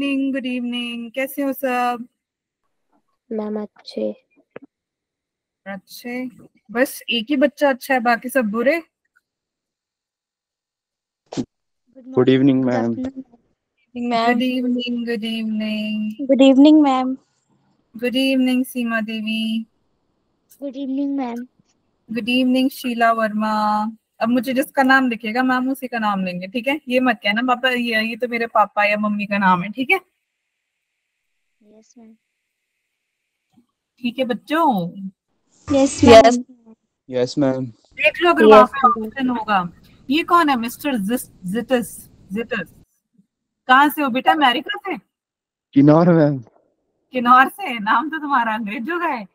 Evening, good evening. कैसे हो सब? मैम अच्छे। अच्छे? बस एक ही बच्चा अच्छा है, बाकी सब बुरे? Good evening good ma'am. Afternoon good ma'am. Evening, good evening. Good evening ma'am. Good evening Seema Devi. Good evening ma'am. Good evening Sheela Verma. अब मुझे जिसका नाम दिखेगा मैम उसी का नाम लेंगे, ठीक है? ये मत कहना पापा ये तो मेरे पापा या मम्मी का नाम है, ठीक है? Yes ma'am. ठीक है बच्चों। Yes ma'am. Yes ma'am. देख लो अगर वहां यस पे ऑप्शन होगा। ये कौन है? मिस्टर जिटस। जिटस कहाँ से हो बेटा? अमेरिका से? किन्नौर मैम। किन्नौर से? नाम तो तुम्हारा अंग्रेजों का है।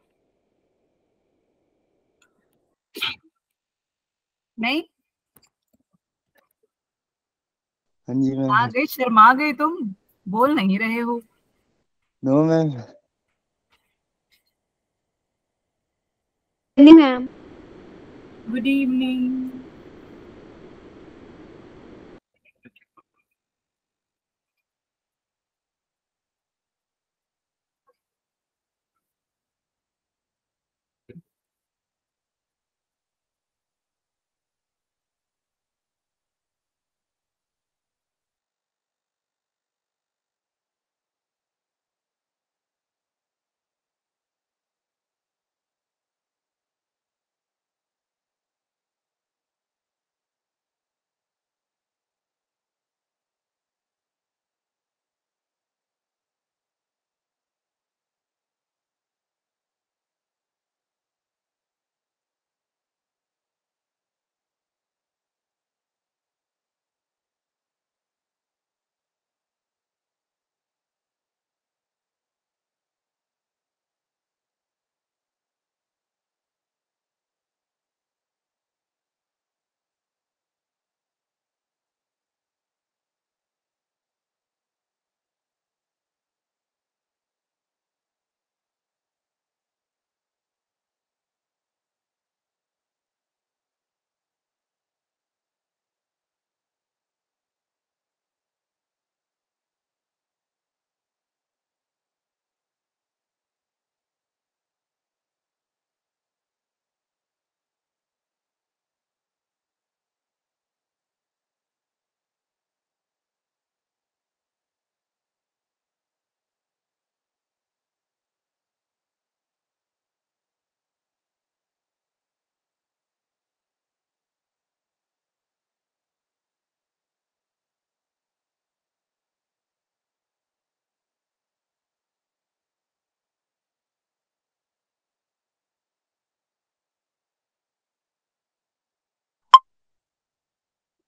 नहीं? हाँ जी मैम। आ गए, शर्मा गए तुम, बोल नहीं रहे हो। No ma'am. Ma'am. Good evening.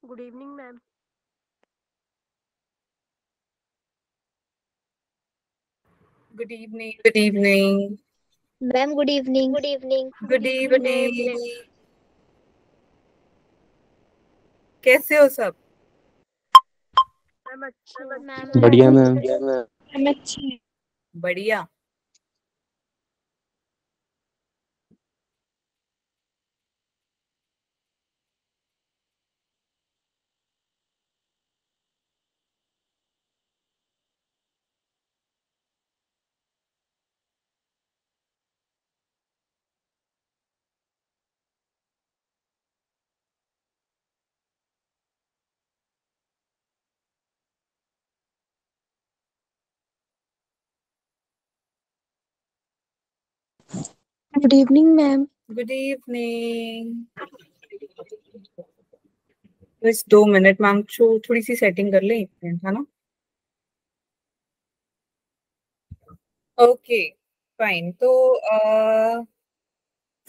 Good evening ma'am. Good evening, good evening. Ma'am good evening. Good evening. Good evening. कैसे हो सब? मैम अच्छे हैं। मैम बढ़िया अच्छे। मैम। मैम अच्छे। बढ़िया। Good evening ma'am. Good evening. बस 2 मिनट मैम, थोड़ी सी सेटिंग कर ले, 1 मिनट, है ना? Okay fine. तो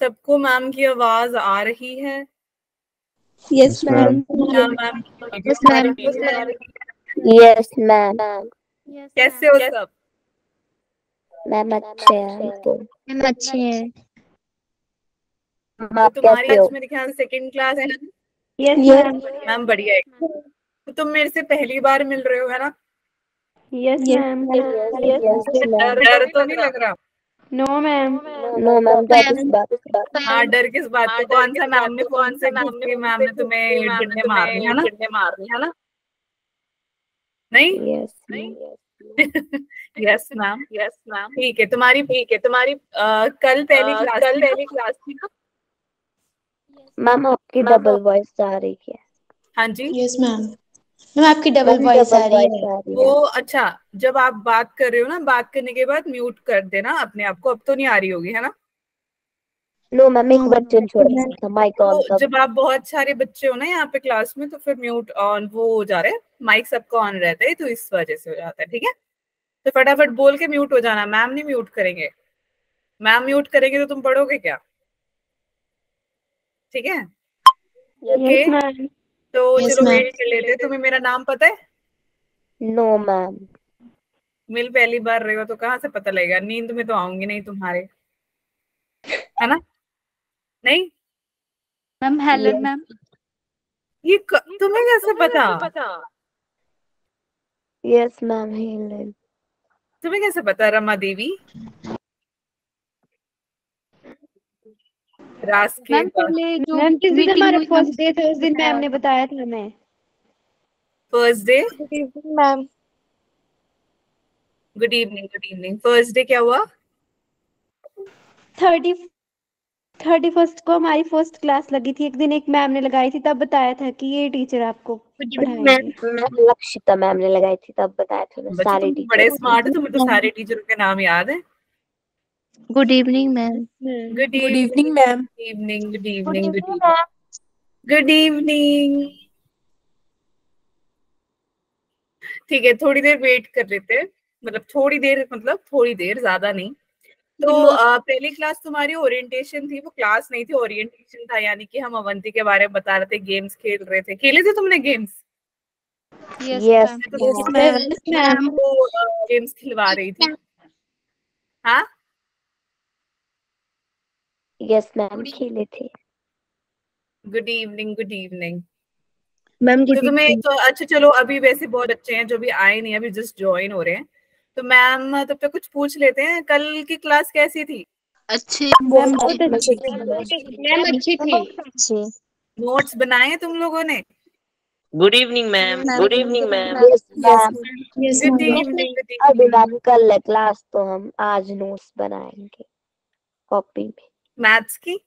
सबको मैम की आवाज आ रही है? Yes yes ma'am. मैम। क्या मैम की यस वीडियो आ मैम। रही है? Yes ma'am. यस कैसे मैम। हो सब? मैम अच्छे हैं तो। मैम अच्छे हैं। तो आप तुम्हारी कैसे आज हो? मेरे ख्याल से सेकंड क्लास है ना? Yes ma'am. मैम बढ़िया है। तो तुम मेरे से पहली बार मिल रहे हो, है ना? Yes yes ma'am. Ma'am. Yes ma'am. डर तो नहीं लग रहा? No ma'am. No ma'am that is बात। हाँ, डर किस बात को? कौन सा मैम ने फोन से घुस के मैम ने तुम्हें डंडे मारने, है ना? मारनी है ना। नहीं? Yes. Yes ma'am, yes ma'am. ठीक है, तुम्हारी कल पहली क्लास थी ना? मैम आपकी डबल वॉइस आ रही है। हाँ जी। Yes ma'am. मैम आपकी डबल वॉइस आ रही है। वो अच्छा, जब आप बात कर रहे हो ना, बात करने के बाद म्यूट कर देना अपने आप को। अब तो नहीं आ रही होगी, है ना? नो मैम, एक बच्चे ने छोड़ा था माइक ऑन तो जब आप बहुत सारे बच्चे हो ना यहाँ पे क्लास में, तो फिर म्यूट ऑन वो हो जा रहा है, माइक सबका ऑन रहता है, तो इस वजह से हो जाता है। ठीक है, तो फटाफट बोल के म्यूट हो जाना। मैम नहीं म्यूट करेंगे, मैम म्यूट करेंगे तो तुम पढ़ोगे क्या? ठीक है, ओके। तो Yes, चलो ma'am. वेट कर लेते हैं। तुम्हें मेरा नाम पता है? No ma'am. मिल पहली बार रहे हो तो कहाँ से पता लगेगा? नींद में तो आऊंगी नहीं तुम्हारे, है ना? नहीं मैम हेलन मैम। तुम्हें कैसे पता? Yes ma'am Helen. तुम्हें कैसे पता? रमा देवी, रास के मैम पहले जो मैम जिस दिन मीटिंग हमारा हुई फर्स्ट डे था उस दिन मैम ने बताया था हमें। First day. Good evening ma'am. Good evening. First day क्या हुआ? 31st को हमारी फर्स्ट क्लास लगी थी। एक दिन एक मैम ने लगाई थी, तब बताया था कि ये टीचर आपको पढ़ाएंगे। मैम लक्षिता मैम ने लगाई थी, तब बताया था। बच्चे सारे तुम बड़े टीचर स्मार्ट हो, तुम्हें तो सारे टीचरों के नाम याद है। Good evening ma'am. Good evening ma'am. Good evening. ठीक है, थोड़ी देर वेट कर लेते हैं, मतलब थोड़ी देर, ज्यादा नहीं। तो पहली क्लास तुम्हारी ओरिएंटेशन थी, वो क्लास नहीं थी, ओरिएंटेशन था। यानी कि हम अवंती के बारे में बता रहे थे, गेम्स खेल रहे थे। खेले थे तुमने गेम्स? Yes ma'am. वो गेम्स खिलवा रही थी। हाँ यस मैम खेले थे। Good evening. मैम तो तुम्हें तो अच्छा, चलो अभी वैसे बहुत बच्चे हैं जो भी आए नहीं, अभी जस्ट ज्वाइन हो रहे हैं। तो मैम तब तक कुछ पूछ लेते हैं, कल की क्लास कैसी थी? अच्छी। मैम बहुत अच्छी थी। मैम अच्छी थी। नोट्स बनाए तुम लोगों ने? Good evening ma'am. Good evening ma'am. Good evening. अभी मैम कल है क्लास, तो हम आज नोट्स बनाएंगे कॉपी में। मैथ्स की?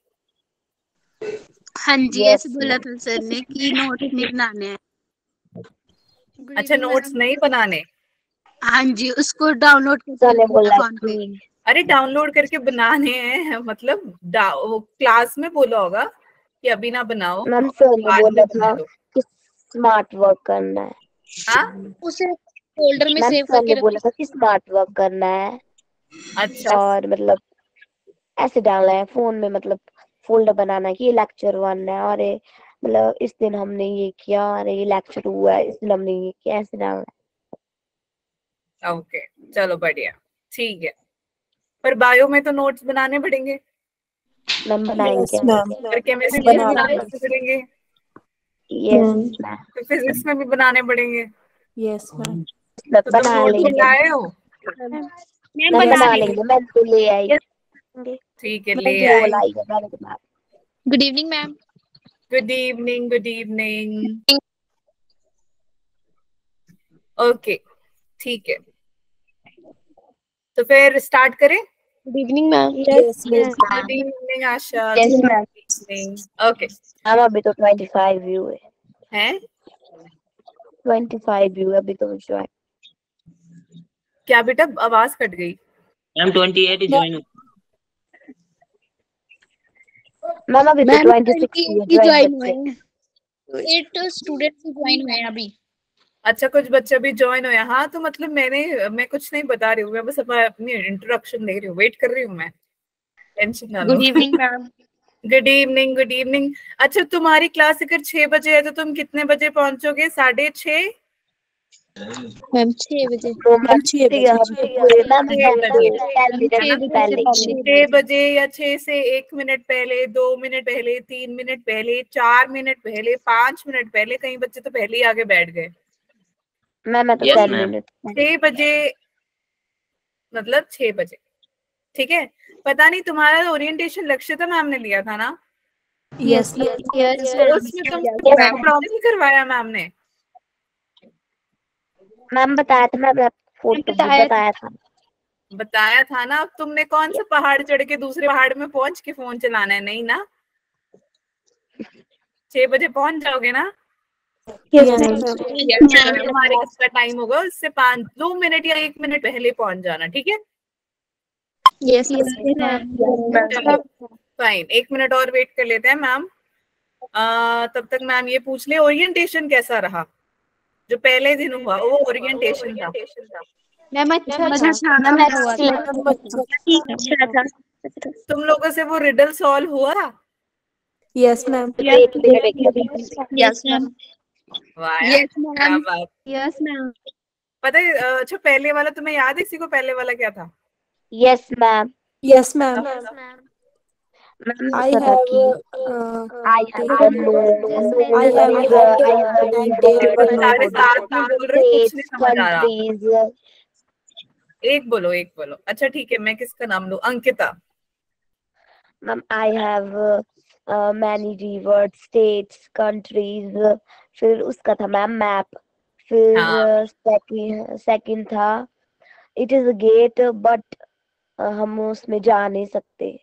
हाँ जी, Yes, ऐसे बोला था सर ने कि नोट नहीं बनाने हैं। अच्छा, नोट्स नहीं बनाने? हाँ जी, उसको डाउनलोड सर ने बोला फोन पे। कि अरे डाउनलोड करके बनाने हैं, मतलब वो क्लास में बोला होगा कि अभी ना बनाओ, मैम सर ने बाद बोला में था बना लो। कि स्मार्ट वर्क करना है। हाँ उसे फोल्डर में मैम सेव सर ने करके बोला था कि स्मार्ट वर्क करना है, अच्छा, और मतलब ऐसे डालना है फोन में, मतलब फोल्डर बनाना है कि ये लेक्चर 1 है, और ये मतलब इस दिन हमने ये किया, और ये लेक्चर 2 है, इस दिन हमने ये किया, ऐसे डालना है। ओके चलो बढ़िया, ठीक है। पर बायो में तो नोट्स बनाने पड़ेंगे। मैम बनाएंगे। और केमिस्ट्री में बनाने पड़ेंगे। Yes ma'am. तो फिजिक्स में भी बनाने पड़ेंगे। Yes ma'am. तो तुम बना नोट्स लेंगे लाए हो? मैम, बना लेंगे। मैं तो ले आई। ठीक है, मैं ले तो आए। लाई है मैम के पास। Good evening ma'am. Good evening. Okay ठीक है, तो फिर स्टार्ट करें? Good evening ma'am. Good evening Asha. Yes ma'am. Okay. Ma'am अभी तो 25 व्यू हैं? 25 व्यू अभी तो जो है। क्या बेटा, आवाज कट गई। Ma'am 28 join. मैम अभी तो 26 ज्वाइन हुए हैं। 8 स्टूडेंट्स ज्वाइन हुए हैं अभी। अच्छा, कुछ बच्चे भी ज्वाइन हुए। हाँ, तो मतलब मैं कुछ नहीं बता रही हूँ, मैं बस अपनी इंट्रोडक्शन दे रही हूँ, वेट कर रही हूँ मैं, टेंशन ना लो। Good evening ma'am. Good evening. अच्छा, तुम्हारी क्लास अगर 6 बजे है तो तुम कितने बजे पहुंचोगे? 6:30? मैम 6 बजे। 6 बजे या 6 से 1 मिनट पहले, 2 मिनट पहले, 3 मिनट पहले, 4 मिनट पहले, 5 मिनट पहले। कई बच्चे तो पहले ही आगे बैठ गए। मैं तो 10 मिनट। 6 बजे मतलब 6 बजे, ठीक है। पता नहीं, तुम्हारा ओरिएंटेशन लक्षिता मैम ने लिया था ना? यस उसमें तुम प्रॉब्लम करवाया मैम ने? मैम बताया था, मैम फोटो बताया था ना। अब तुमने कौन सा पहाड़ चढ़ के दूसरे पहाड़ में पहुंच के फोन चलाना है? नहीं ना, 6 बजे पहुंच जाओगे ना? तुम्हारे किसका टाइम होगा उससे 2 मिनट या 1 मिनट पहले पहुंच जाना, ठीक है? यस फाइन, 1 मिनट और वेट कर लेते हैं मैम। तब तक मैम ये पूछ ले, ओरिएंटेशन कैसा रहा? जो पहले दिन हुआ वो ओरिएंटेशन था। मैम अच्छा था। तुम लोगों से वो रिडल सॉल्व हुआ? Yes ma'am. यस मैम क्या बात। Yes ma'am. पता है अच्छा पहले वाला तुम्हें याद है? किसी को पहले वाला क्या था? Yes ma'am. Yes ma'am. I have I have साढ़े 7 में बोल रहे हो, कुछ नहीं समझ आ रहा। countries. एक बोलो, एक बोलो। अच्छा ठीक है, मैं किसका नाम लूं? Ankita. Ma'am I have many rivers, states, countries. फिर उसका था मैम मैप। फिर सेकंड था it is a get but हम उसमें जा नहीं सकते।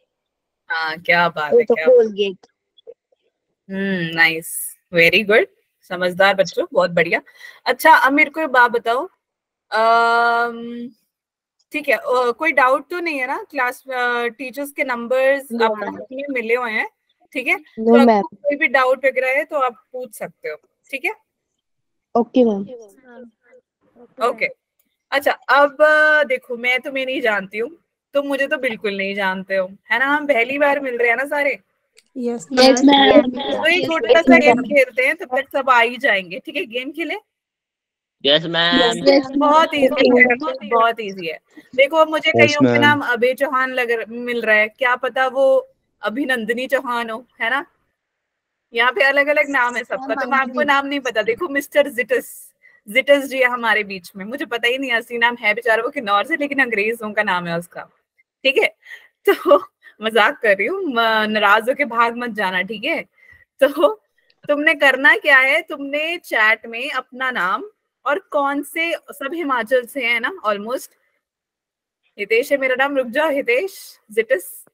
हाँ क्या बात है, तो क्या कोलगेट। नाइस, वेरी गुड, समझदार बच्चों, बहुत बढ़िया। अच्छा अब मेरे को एक बात बताओ, ठीक है कोई डाउट तो नहीं है ना? क्लास टीचर्स के नंबर्स आपको में मिले हुए हैं, ठीक है? तो अगर कोई भी डाउट वगैरह है तो आप पूछ सकते हो, ठीक है? Okay ma'am. ओके अच्छा अब देखो, मैं तुम्हें नहीं जानती हूँ, तुम मुझे तो बिल्कुल नहीं जानते हो, है ना? हम पहली बार मिल रहे हैं ना सारे। यस मैम तो एक छोटा सा गेम खेलते हैं, तब तक सब आ ही जाएंगे, ठीक है? गेम खेले? Yes ma'am. बहुत इजी है, बहुत इजी है। देखो अब मुझे Yes, कईयों के ma'am. नाम अभय चौहान मिल रहा है, क्या पता वो अभिनंदनी चौहान हो, है ना? यहाँ पे अलग अलग नाम है सबका, तो मैं आपको नाम नहीं पता। देखो मिस्टर जिटस, जिटस जी है हमारे बीच में, मुझे पता ही नहीं असली नाम है बेचारा वो किन्नौर से, लेकिन अंग्रेजों का नाम है उसका, ठीक है? तो मजाक कर रही हूँ, नाराज होके भाग मत जाना, ठीक है? तो तुमने करना क्या है, तुमने चैट में अपना नाम और कौन से, सब हिमाचल से है ना ऑलमोस्ट। हितेश है मेरा नाम, रुक जाओ हितेश, जिटस,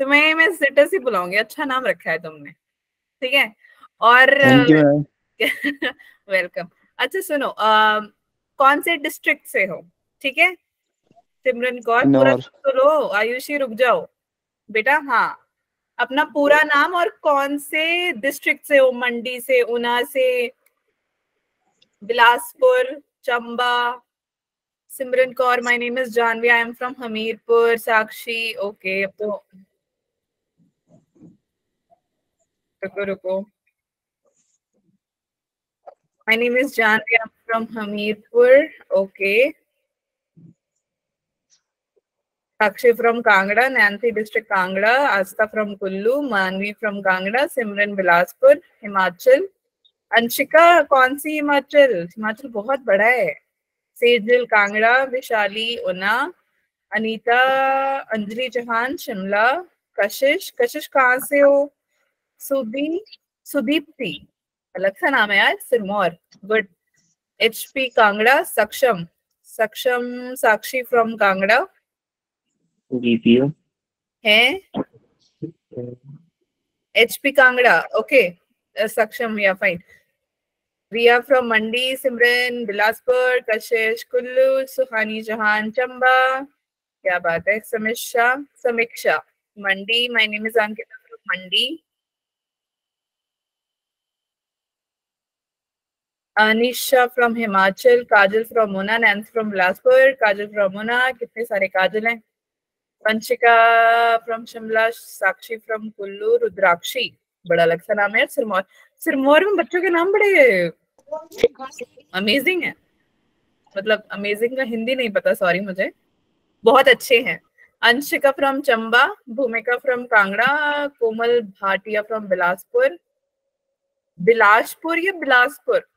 तुम्हें मैं जिटस ही बुलाऊंगी, अच्छा नाम रखा है तुमने, ठीक है? और Thank you, ma'am. वेलकम। अच्छा सुनो, कौन से डिस्ट्रिक्ट से हो, ठीक है? सिमरन कौर, पूरा किन्नौर। तो लो। आयुषी रुक जाओ बेटा, हाँ अपना पूरा नाम और कौन से डिस्ट्रिक्ट से हो, मंडी से, ऊना से, Bilaspur, Chamba. Simran Kaur, my name is Janvi, I am from Hamirpur. Sakshi, okay अब तो रुको रुको, my name is Janvi, I am from Hamirpur, okay. Sakshi from Kangra, Nancy district Kangra, Asta from Kullu, Manvi from Kangra, Simran Bilaspur, Himachal. Anshika कौन सी हिमाचल? हिमाचल बहुत बड़ा है। सेजल कांगड़ा, विशाली ऊना, अनीता, अंजलि चौहान शिमला, कशिश, कशिश कहाँ से हो? सुदीप्ति, अलग सा नाम है यार, Sirmaur, good. HP Kangra, Saksham, Saksham Sakshi from Kangra GPO है। HP Kangra, okay. सक्षम या फाइन। रिया फ्रॉम मंडी, सिमरन बिलासपुर, कशिश कुल्लू, सुहानी चौहान चंबा, क्या बात है। Samiksha Mandi, my name is Ankita from Mandi. Anisha from Himachal, Kajal from Una, Nancy from Bilaspur, Kajal from Una, कितने सारे काजल हैं। पंचिका फ्रॉम शिमला, साक्षी फ्रॉम कुल्लू, रुद्राक्षी, बड़ा अलग सा नाम है। सिरमौर, सिरमौर में बच्चों के नाम बड़े अमेजिंग है, मतलब अमेजिंग का हिंदी नहीं पता, सॉरी मुझे, बहुत अच्छे हैं। Anshika from Chamba, Bhumika from Kangra, Komal Bhatia from Bilaspur. Bilaspur या बिलासपुर?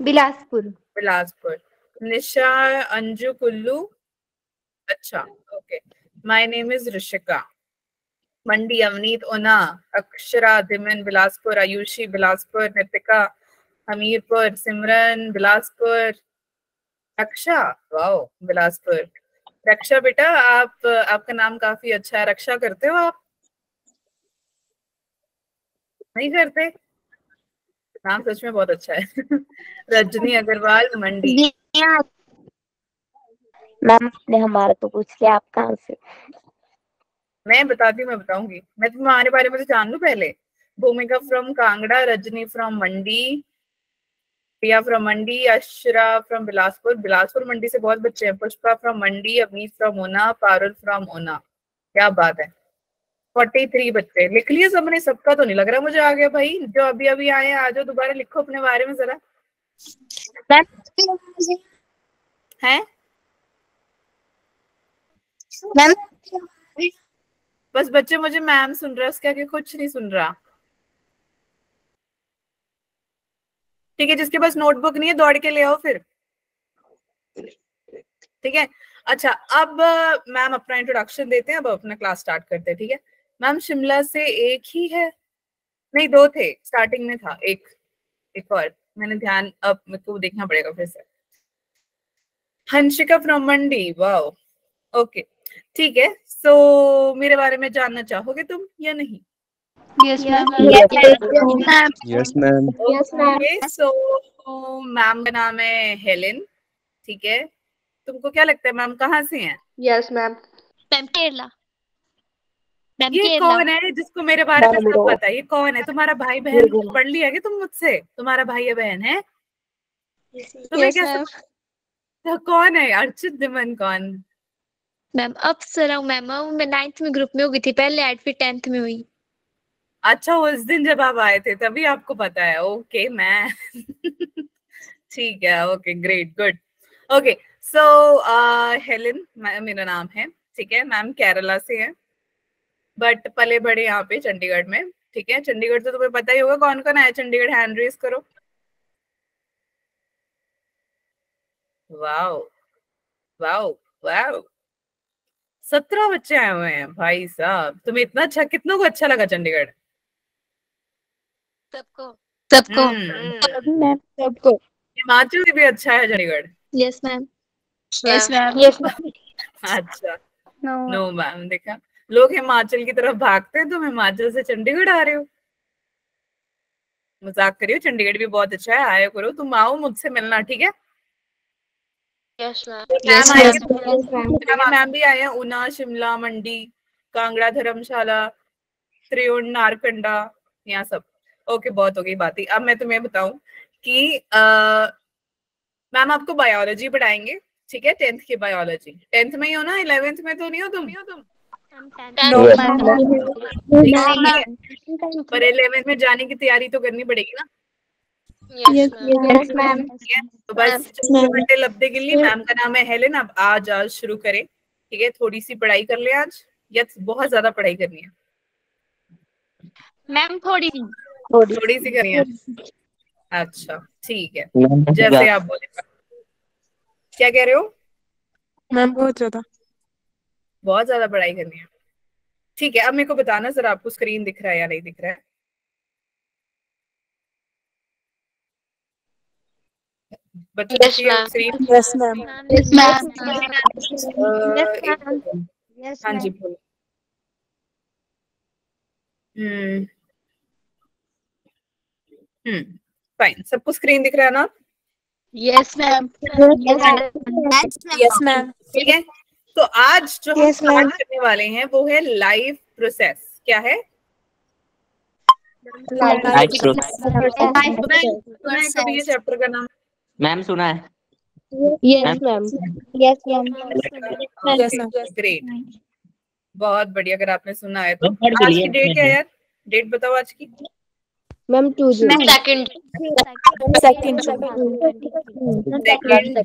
बिलासपुर। बिलासपुर। निशा, अंजू कुल्लू, अच्छा okay. My name is Rishika, Mandi, Avneet Una, Akshara Dhiman Bilaspur, Ayushi Bilaspur, Nitika Hamirpur, Simran Bilaspur, Raksha, wow, Bilaspur. Raksha बेटा, आपका नाम काफी अच्छा है। रक्षा करते हो आप? नहीं करते? नाम सच में बहुत अच्छा है। रजनी अग्रवाल, मंडी। मैम आपने हमारा तो पूछ लिया, आप कहाँ से? मैं बताऊंगी। मैं तुम्हारे बारे में तो जान लूं पहले। Bhumika from Kangra, Rajni from Mandi, Priya from Mandi, Ashra from Bilaspur. Bilaspur Mandi से बहुत बच्चे हैं। Pushpa from Mandi, Avnish from Una, Parul from Una. क्या बात है। 43 बच्चे लिख लिए सबने। सबका तो नहीं लग रहा मुझे आ गया भाई। जो अभी अभी आए हैं, आ जाओ, दोबारा लिखो अपने बारे में जरा। हैं? बस बच्चे मुझे मैम सुन रहा है, उसके आगे कुछ नहीं सुन रहा। ठीक है, जिसके पास नोटबुक नहीं है दौड़ के ले आओ फिर। ठीक है, अच्छा अब मैम अपना इंट्रोडक्शन देते हैं, अब अपना क्लास स्टार्ट करते हैं। ठीक है मैम, शिमला से एक ही है? नहीं, 2 थे, स्टार्टिंग में था एक और, मैंने ध्यान, अब मेरे को देखना पड़ेगा फिर से। हंशिका फ्रॉम मंडी, वाओ, ओके ठीक है। सो मेरे बारे में जानना चाहोगे तुम या नहीं? Yes, ma'am. Yes, ma'am. Okay, so ma'am का नाम है हेलेन। ठीक है, तुमको क्या लगता है मैम कहाँ से हैं? Yes, ma'am. Ma'am, Kerala. Ma'am, ये Kerala. कौन है जिसको मेरे बारे में सब पता है? ये कौन है? तुम्हारा भाई बहन? पढ़ लिया क्या तुम मुझसे? तुम्हारा भाई या बहन है? तुम्हें Yes, क्या ma'am. तो कौन है? अर्चित दिमन कौन? मैम अप्सरा हूँ मैम। मैं 9th में ग्रुप में हो गई थी पहले, 8 फिर 10th में हुई। अच्छा, उस दिन जब आप आए थे तभी आपको पता है? ओके मैं ठीक है, ओके ग्रेट, गुड। ओके, सो हेलेन मेरा नाम है। ठीक है, मैम केरला से है, बट पले बड़े यहाँ पे चंडीगढ़ में। ठीक है, चंडीगढ़ तो तुम्हें पता ही होगा। कौन कौन आया चंडीगढ़? हैंड रेज करो। वाओ वाओ वाओ, 17 बच्चे आए हुए हैं भाई साहब। तुम्हें इतना अच्छा, कितनों को अच्छा लगा चंडीगढ़? सबको। सबको। हिमाचल से भी अच्छा है Chandigarh? Yes ma'am. Yes ma'am. अच्छा, नो मैम, देखा, लोग हिमाचल की तरफ भागते हैं, तुम हिमाचल से चंडीगढ़ आ रहे हो। मजाक करियो, चंडीगढ़ भी बहुत अच्छा है, आया करो। तुम आओ मुझसे मिलना, ठीक है? Yes ma'am. मैम भी आए हैं, ऊना, शिमला, मंडी, कांगड़ा, धर्मशाला, त्रियुण, नारकंडा, यहाँ सब। ओके, बहुत हो गई बातें। अब मैं तुम्हें बताऊं कि मैम आपको बायोलॉजी पढ़ाएंगे। ठीक है, 10th की बायोलॉजी। 10th में ही हो ना? 11th में तो नहीं हो तुम? पर 11th में जाने की तैयारी तो करनी पड़ेगी ना? Yes ma'am. तो बस 2 घंटे लपटे के लिए। मैम का नाम है हेलेन। अब आज शुरू करें। ठीक है, थोड़ी सी पढ़ाई कर ले आज, या बहुत ज्यादा पढ़ाई करनी है? मैम थोड़ी सी करनी है। अच्छा ठीक है, जैसे आप बोले। क्या कह रहे हो? मैम बहुत ज्यादा पढ़ाई करनी है। ठीक है, अब मेरे को बताना जरा, आपको स्क्रीन दिख रहा है या नहीं दिख रहा है? बच्चों स्क्रीन? Yes ma'am. हाँ जी, बोलो। फाइन, सबको स्क्रीन दिख रहा है ना? Yes ma'am. Yes ma'am. ठीक है, तो आज जो हम स्टार्ट करने वाले हैं वो है लाइफ प्रोसेस। क्या है? कभी ये चैप्टर का नाम? मैम सुना है? Yes ma'am. Yes ma'am. Great, बहुत बढ़िया। अगर आपने सुना है तो आज की डेट क्या है यार? डेट बताओ आज की। मैम 2 जून। सेकंड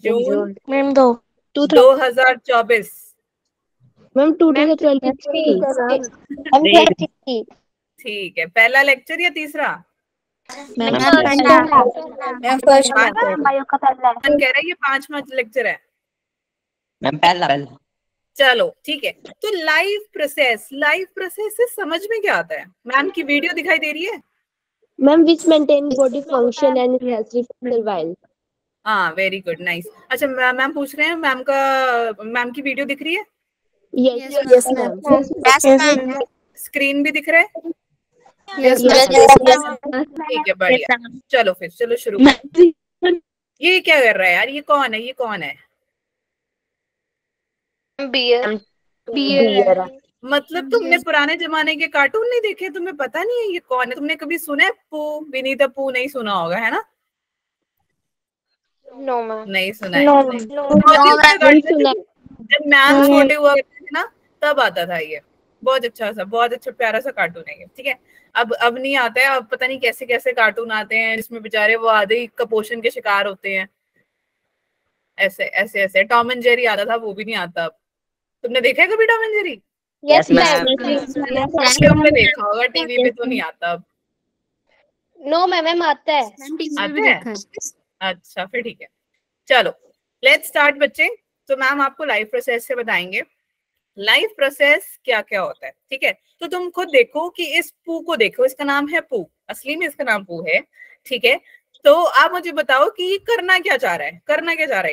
जून मैम 2024। मैम 2023। ठीक है, पहला लेक्चर या तीसरा? मैम फर्स्ट कह रहा है ये 5वां लेक्चर है। मैम पहला। चलो ठीक है, तो लाइफ प्रोसेस से समझ में क्या आता है? मैम की वीडियो दिखाई दे रही है? Ma'am which maintain body function and necessary for survival. हाँ वेरी गुड, नाइस। अच्छा मैम पूछ रहे हैं, मैम की वीडियो दिख रही है? Yes ma'am. स्क्रीन भी दिख रहा है? यस ठीक है, बढ़िया। चलो फिर चलो शुरू करो। ये क्या कर रहा है यार? ये कौन है? ये कौन है? बियर। मतलब तुमने पुराने जमाने के कार्टून नहीं देखे? तुम्हें पता नहीं है ये कौन है? तुमने कभी सुना है पू, विनी द पू? नहीं सुना होगा, है ना? No ma'am. नहीं सुना है? जब मैम छोटे हुआ करते थे ना, तब आता था ये। बहुत अच्छा प्यारा सा कार्टून है ये, ठीक है। अब नहीं आता है। अब पता नहीं कैसे कैसे कार्टून आते हैं जिसमें बेचारे वो आधे ही कुपोषण के शिकार होते हैं। ऐसे टॉम एंड जेरी आता था, वो भी नहीं आता अब। तुमने देखा है कभी Tom and Jerry? Yes ma'am. तुमने देखा होगा, टीवी पे तो नहीं आता अब। नो मैम आता है। अच्छा फिर ठीक है, चलो लेट्स स्टार्ट बच्चे। तो मैम आपको लाइफ प्रोसेस से बताएंगे लाइफ प्रोसेस क्या क्या होता है, ठीक है। तो तुम खुद देखो कि इस पू को देखो, इसका नाम है पू, असली में इसका नाम पू है, ठीक है। तो आप मुझे बताओ कि ये करना क्या चाह रहा है? खाना चाह रहा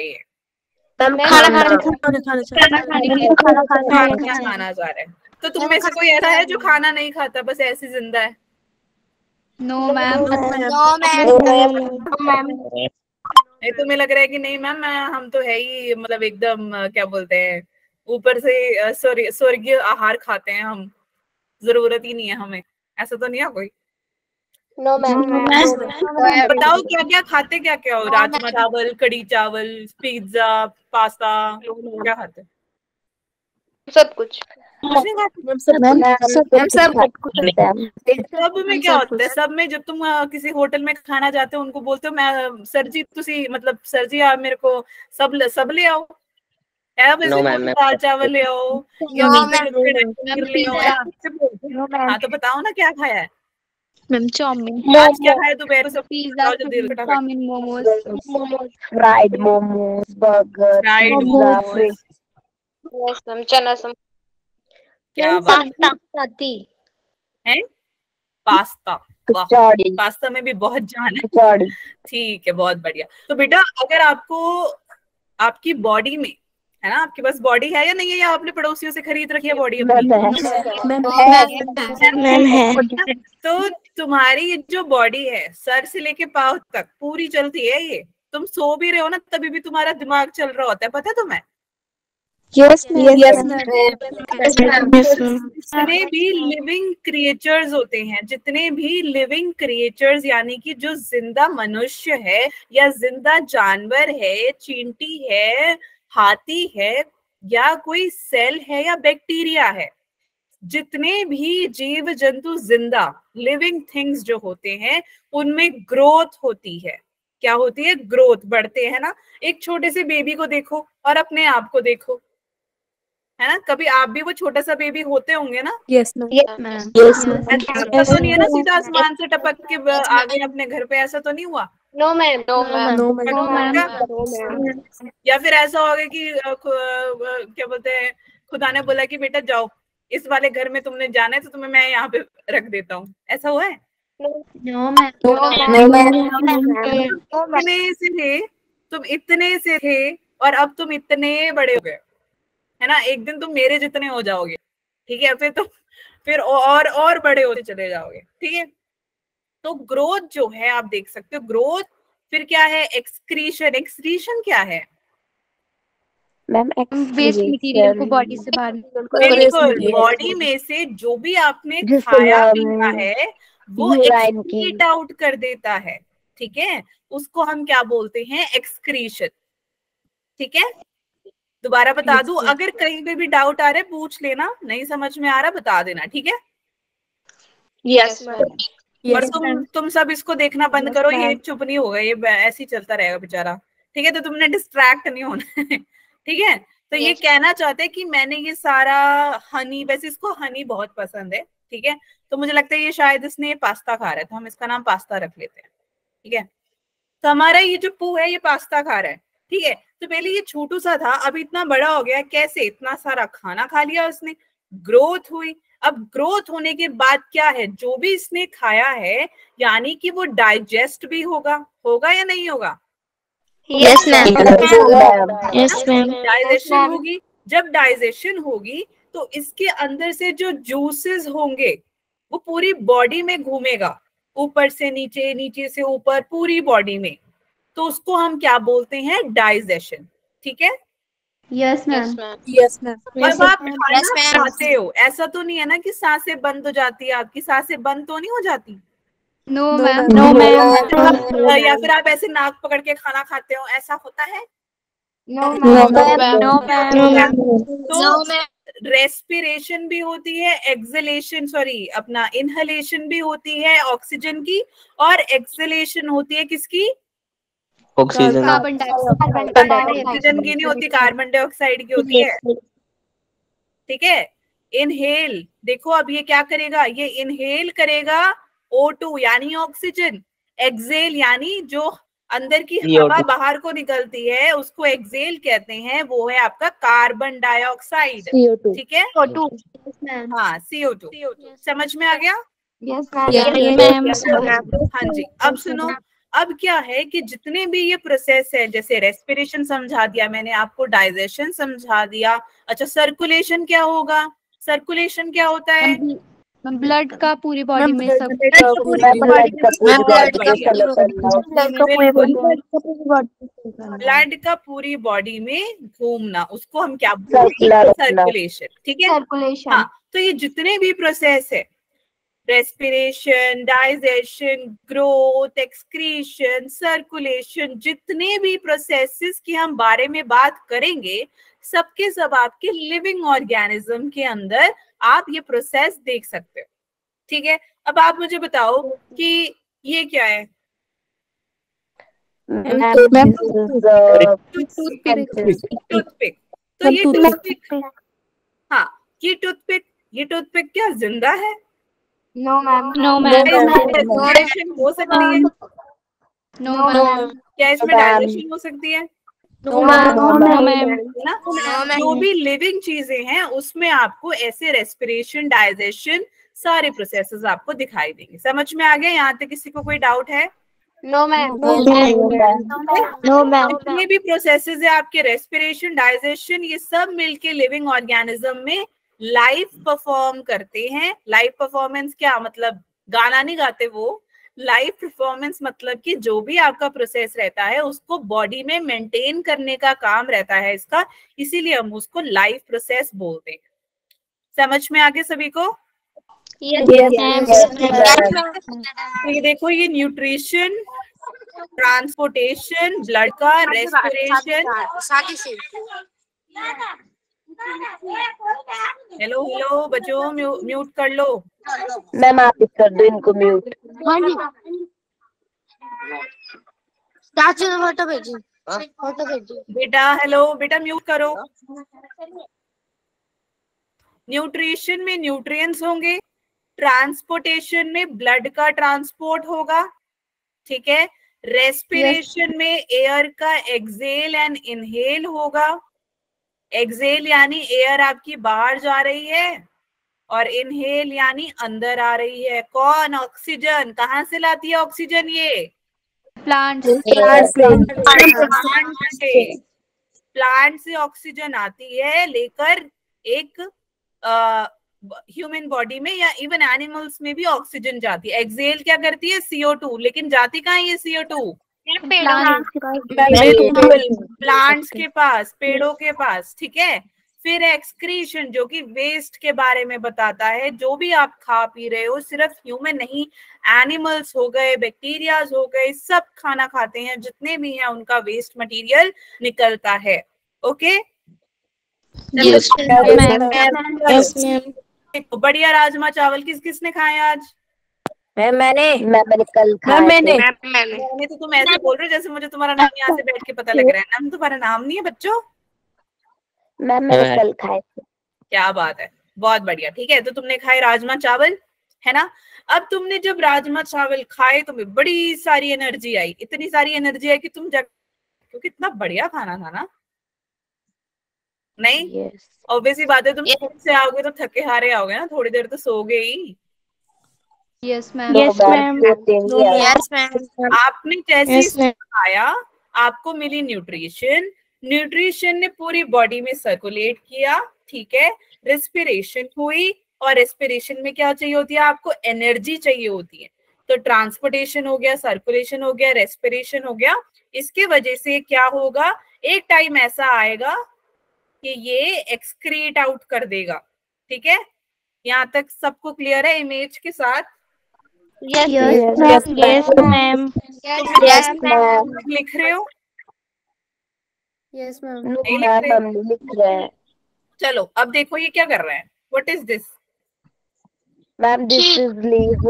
है। तो तुम में से कोई ऐसा है जो खाना नहीं खाता, बस ऐसे जिंदा है? No ma'am. तुम्हें लग रहा है कि नहीं मैम हम तो है ही मतलब एकदम क्या बोलते हैं, ऊपर से स्वर्गीय आहार खाते हैं हम, जरूरत ही नहीं है हमें, ऐसा तो नहीं है कोई? No ma'am. बताओ क्या क्या खाते, क्या क्या हो? राजमा चावल, कड़ी चावल, पिज्जा, पास्ता, क्या खाते? सब कुछ। सब में क्या होता है? सब में जब तुम किसी होटल में खाना जाते हो, उनको बोलते हो मैं सर जी तुसी मतलब सर जी आप मेरे को सब ले आओ, दाल चावल ले आओ या ले आओ। हाँ तो बताओ ना क्या खाया है? Ma'am chowmein. आज क्या खाया दोपहर? सब pizza, chowmein, momos, fried momos, burger, pizza, चना समोसा। क्या बात है? पास्ता, पास्ता में भी बहुत जान है। ठीक है, बहुत बढ़िया। तो बेटा अगर आपको आपकी बॉडी में है ना, आपके पास बॉडी है या नहीं है, या आपने पड़ोसियों से खरीद रखी है बॉडी अपनी? तो तुम्हारी जो बॉडी है सर से लेके पाँव तक पूरी चलती है ये। तुम सो भी रहे हो ना, तभी भी तुम्हारा दिमाग चल रहा होता है, पता है तुम्हें? जितने भी लिविंग क्रिएचर्स होते हैं, जितने भी लिविंग क्रिएचर्स यानी कि जो जिंदा मनुष्य है या जिंदा जानवर है, चींटी है, हाथी है, या कोई सेल है या बैक्टीरिया है, जितने भी जीव जंतु जिंदा लिविंग थिंग्स जो होते हैं, उनमें ग्रोथ होती है। क्या होती है? ग्रोथ, बढ़ते हैं ना। एक छोटे से बेबी को देखो और अपने आप को देखो, है ना। कभी आप भी वो छोटा सा बेबी होते होंगे ना? Yes ma'am. ऐसा तो नहीं है ना सीधा आसमान से टपक के आ गए अपने घर पे? ऐसा तो नहीं हुआ? No ma'am. या फिर ऐसा होगा कि क्या बोलते हैं, खुदा ने बोला कि बेटा जाओ इस वाले घर में तुमने जाना है, तो तुम्हें मैं यहाँ पे रख देता हूँ, ऐसा हुआ है? तुम इतने से थे और अब तुम इतने बड़े हो गए, है ना। एक दिन तुम मेरे जितने हो जाओगे, ठीक है। फिर और बड़े होते चले जाओगे, ठीक है। तो ग्रोथ जो है आप देख सकते हो, ग्रोथ। फिर क्या है? एक्सक्रीशन क्या है मैम? वेस्ट मटेरियल को बॉडी से बाहर। बिल्कुल, बॉडी में से जो भी आपने खाया पीता है वो एक्सक्रीट आउट कर देता है, ठीक है। उसको हम क्या बोलते हैं? एक्सक्रीशन, ठीक है। दोबारा बता दूं, अगर कहीं पे भी डाउट आ रहा है पूछ लेना, नहीं समझ में आ रहा बता देना, ठीक है। यस और तुम सब इसको देखना बंद करो, ये चुप नहीं होगा, ये ऐसे ही चलता रहेगा बेचारा, ठीक है। तो तुमने डिस्ट्रैक्ट नहीं होना है, ठीक है। तो ये कहना चाहते हैं कि मैंने ये सारा हनी, वैसे इसको हनी बहुत पसंद है, ठीक है। तो मुझे लगता है ये शायद इसने पास्ता खा रहा है, तो हम इसका नाम पास्ता रख लेते हैं, ठीक है। तो हमारा ये जो पू है ये पास्ता खा रहा है, ठीक है। तो पहले ये छोटू सा था, अब इतना बड़ा हो गया। कैसे? इतना सारा खाना खा लिया उसने, ग्रोथ हुई। अब ग्रोथ होने के बाद क्या है? जो भी इसने खाया है यानी कि वो डाइजेस्ट भी होगा या नहीं होगा? Yes, ma'am. Yes ma'am. Digestion होगी। जब डाइजेशन होगी तो इसके अंदर से जो जूसेस होंगे वो पूरी बॉडी में घूमेगा, ऊपर से नीचे, नीचे से ऊपर, पूरी बॉडी में। तो उसको हम क्या बोलते हैं? डाइजेशन। ठीक है। Yes ma'am. Yes, ma'am. अब आप खाना Yes, ma'am. खाते हो, ऐसा तो नहीं है ना कि सांसें बंद हो जाती है आपकी? सांसें बंद तो नहीं हो जाती? No ma'am. No, ma'am. या फिर आप ऐसे नाक पकड़ के खाना खाते हो, ऐसा होता है? No ma'am. तो रेस्पिरेशन भी होती है, एक्सलेशन, सॉरी अपना इनहलेशन भी होती है ऑक्सीजन की, और एक्सलेशन होती है किसकी? ऑक्सीजन। कार्बन ऑक्सीजन की नहीं होती, कार्बन डाइऑक्साइड की होती है। ठीक है। इनहेल, देखो अब ये क्या करेगा? ये इनहेल करेगा O2 यानी ऑक्सीजन। एक्सेल यानी जो अंदर की हवा बाहर को निकलती है उसको एक्सेल कहते हैं, वो है आपका कार्बन डाइऑक्साइड। ठीक है। हाँ, CO2। समझ में आ गया? Yes ma'am. हाँ जी। अब सुनो, अब क्या है कि जितने भी ये प्रोसेस है, जैसे रेस्पिरेशन समझा दिया मैंने आपको, डाइजेशन समझा दिया। अच्छा, सर्कुलेशन क्या होगा? सर्कुलेशन क्या होता है? ब्लड का पूरी बॉडी में सब ब्लड का पूरी बॉडी में घूमना, उसको हम क्या बोलते हैं? सर्कुलेशन। ठीक है। सर्कुलेशन। हाँ, तो ये जितने भी प्रोसेस है, respiration, digestion, growth, excretion, circulation, जितने भी प्रोसेसेस की हम बारे में बात करेंगे, सबके सब आपके लिविंग ऑर्गेनिज्म के अंदर आप ये प्रोसेस देख सकते हो। ठीक है। अब आप मुझे बताओ कि ये क्या है? टूथपिक। तो ये टूथपिक, हाँ, ये टूथपिक क्या जिंदा है? No ma'am. डाइजेशन हो सकती है? No ma'am. क्या इसमें डाइजेशन हो सकती है? ना? जो भी लिविंग चीजें हैं उसमें आपको ऐसे रेस्पिरेशन, डाइजेशन, सारे प्रोसेसेस आपको दिखाई देंगे। समझ में आ गया? यहाँ तक किसी को कोई डाउट है? No ma'am. जितने भी प्रोसेसेस है आपके, रेस्पिरेशन, डाइजेशन, ये सब मिलके लिविंग ऑर्गेनिज्म में लाइफ परफॉर्म करते हैं। लाइफ परफॉर्मेंस क्या मतलब? गाना नहीं गाते वो। लाइफ परफॉर्मेंस मतलब कि जो भी आपका प्रोसेस रहता है उसको बॉडी में मेंटेन करने का काम रहता है इसका, इसीलिए हम उसको लाइफ प्रोसेस बोलते हैं। समझ में आगे सभी को? ये देखो, ये न्यूट्रिशन, ट्रांसपोर्टेशन, ब्लड का, रेस्पिरेशन। हेलो हेलो बच्चों, म्यूट कर लो। मैम आप ही कर दो इनको म्यूट। हाँ जी। फोटो भेजी। बेटा हेलो, बेटा म्यूट करो। न्यूट्रिशन में न्यूट्रिएंट्स होंगे, ट्रांसपोर्टेशन में ब्लड का ट्रांसपोर्ट होगा। ठीक है। रेस्पिरेशन में एयर का एक्सेल एंड इनहेल होगा। एक्सेल यानी एयर आपकी बाहर जा रही है, और इनहेल यानी अंदर आ रही है। कौन? ऑक्सीजन। कहाँ से लाती है ऑक्सीजन? ये प्लांट से ऑक्सीजन आती है लेकर एक ह्यूमन बॉडी में, या इवन एनिमल्स में भी ऑक्सीजन जाती है। एक्सेल क्या करती है? CO2। लेकिन जाती कहाँ है ये CO2? प्लांट्स के पास, पेड़ों के पास। ठीक है। फिर एक्सक्रीशन, जो कि वेस्ट के बारे में बताता है। जो भी आप खा पी रहे हो, सिर्फ ह्यूमन नहीं, एनिमल्स हो गए, बैक्टीरियाज हो गए, सब खाना खाते हैं, जितने भी हैं उनका वेस्ट मटेरियल निकलता है। ओके। बढ़िया। राजमा चावल किस किसने खाए आज? मैंने कल खाया। मैंने तो तुम ऐसे बोल रहे हो जैसे मुझे तुम्हारा नाम यहाँ से बैठ के पता लग रहा है। नाम तुम्हारा नाम नहीं है बच्चों? मैंने कल खाए थे। क्या बात है, बहुत बढ़िया। ठीक है, तो तुमने खाए राजमा चावल, है ना? अब तुमने जब राजमा चावल खाए तुम्हें बड़ी सारी एनर्जी आई, इतनी सारी एनर्जी आई कि तुम क्योंकि इतना बढ़िया खाना था ना। नहीं, ऑब्वियसली बात है, तुम से आओगे तो थके हारे आओगे ना, थोड़ी देर तो सोगे ही। Yes ma'am. आपने जैसे खाया, आपको मिली न्यूट्रिशन, न्यूट्रिशन ने पूरी बॉडी में सर्कुलेट किया, ठीक है, रेस्पिरेशन हुई, और रेस्पिरेशन में क्या चाहिए होती है आपको, एनर्जी चाहिए होती है। तो ट्रांसपोर्टेशन हो गया, सर्कुलेशन हो गया, रेस्पिरेशन हो गया, इसके वजह से क्या होगा, एक टाइम ऐसा आएगा कि ये एक्सक्रीट आउट कर देगा, ठीक है। यहाँ तक सबको क्लियर है इमेज के साथ? Yes ma'am. लिख रहे हो? Yes ma'am. नहीं लिख रहे? मैम लिख रहे हैं। चलो अब देखो ये क्या कर रहा है, what is this? Ma'am this is leave.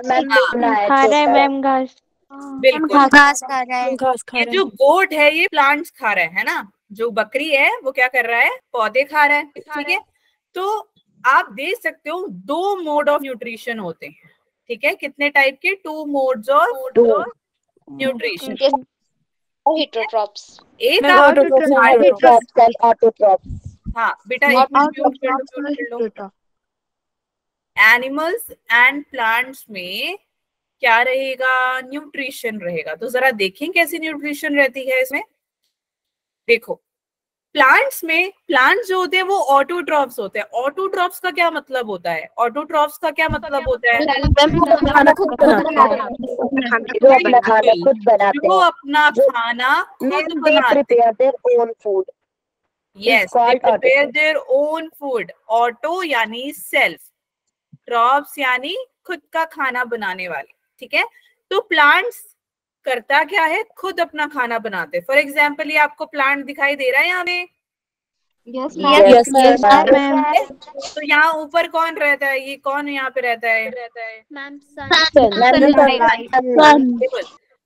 Ma'am खा रहा है मैम घास। बिल्कुल, घास खा रहा है। ये जो गोट है ये प्लांट्स खा रहा है ना, जो बकरी है वो क्या कर रहा है, पौधे खा रहा है, ठीक है। तो आप देख सकते हो 2 मोड ऑफ न्यूट्रिशन होते हैं, ठीक है। कितने टाइप के? 2 मोड्स ऑफ न्यूट्रिशन। हेटेरोट्रॉप्स। एक ऑटोट्रॉप्स। हाँ बेटा, एनिमल्स एंड प्लांट्स में क्या रहेगा, न्यूट्रिशन रहेगा। तो जरा देखें कैसी न्यूट्रिशन रहती है इसमें। देखो प्लांट्स में, प्लांट्स जो होते हैं वो ऑटोट्रॉफ्स होते हैं। ऑटोट्रॉफ्स का क्या मतलब होता है, ऑटोट्रॉफ्स का क्या मतलब होता है? खाना खुद बनाते हैं, जो अपना खाना खुद बनाते जो हैं, अपना खाना खुद they बनाते prepare their own food. Yes, they prepare their own food. Auto यानी सेल्फ, ट्रॉप्स यानी खुद का खाना बनाने वाले, ठीक है। तो प्लांट्स करता क्या है, खुद अपना खाना बनाते। फॉर एग्जाम्पल ये आपको प्लांट दिखाई दे रहा है यहाँ में? Yes ma'am. तो यहाँ ऊपर कौन रहता है, ये कौन यहाँ पे रहता है?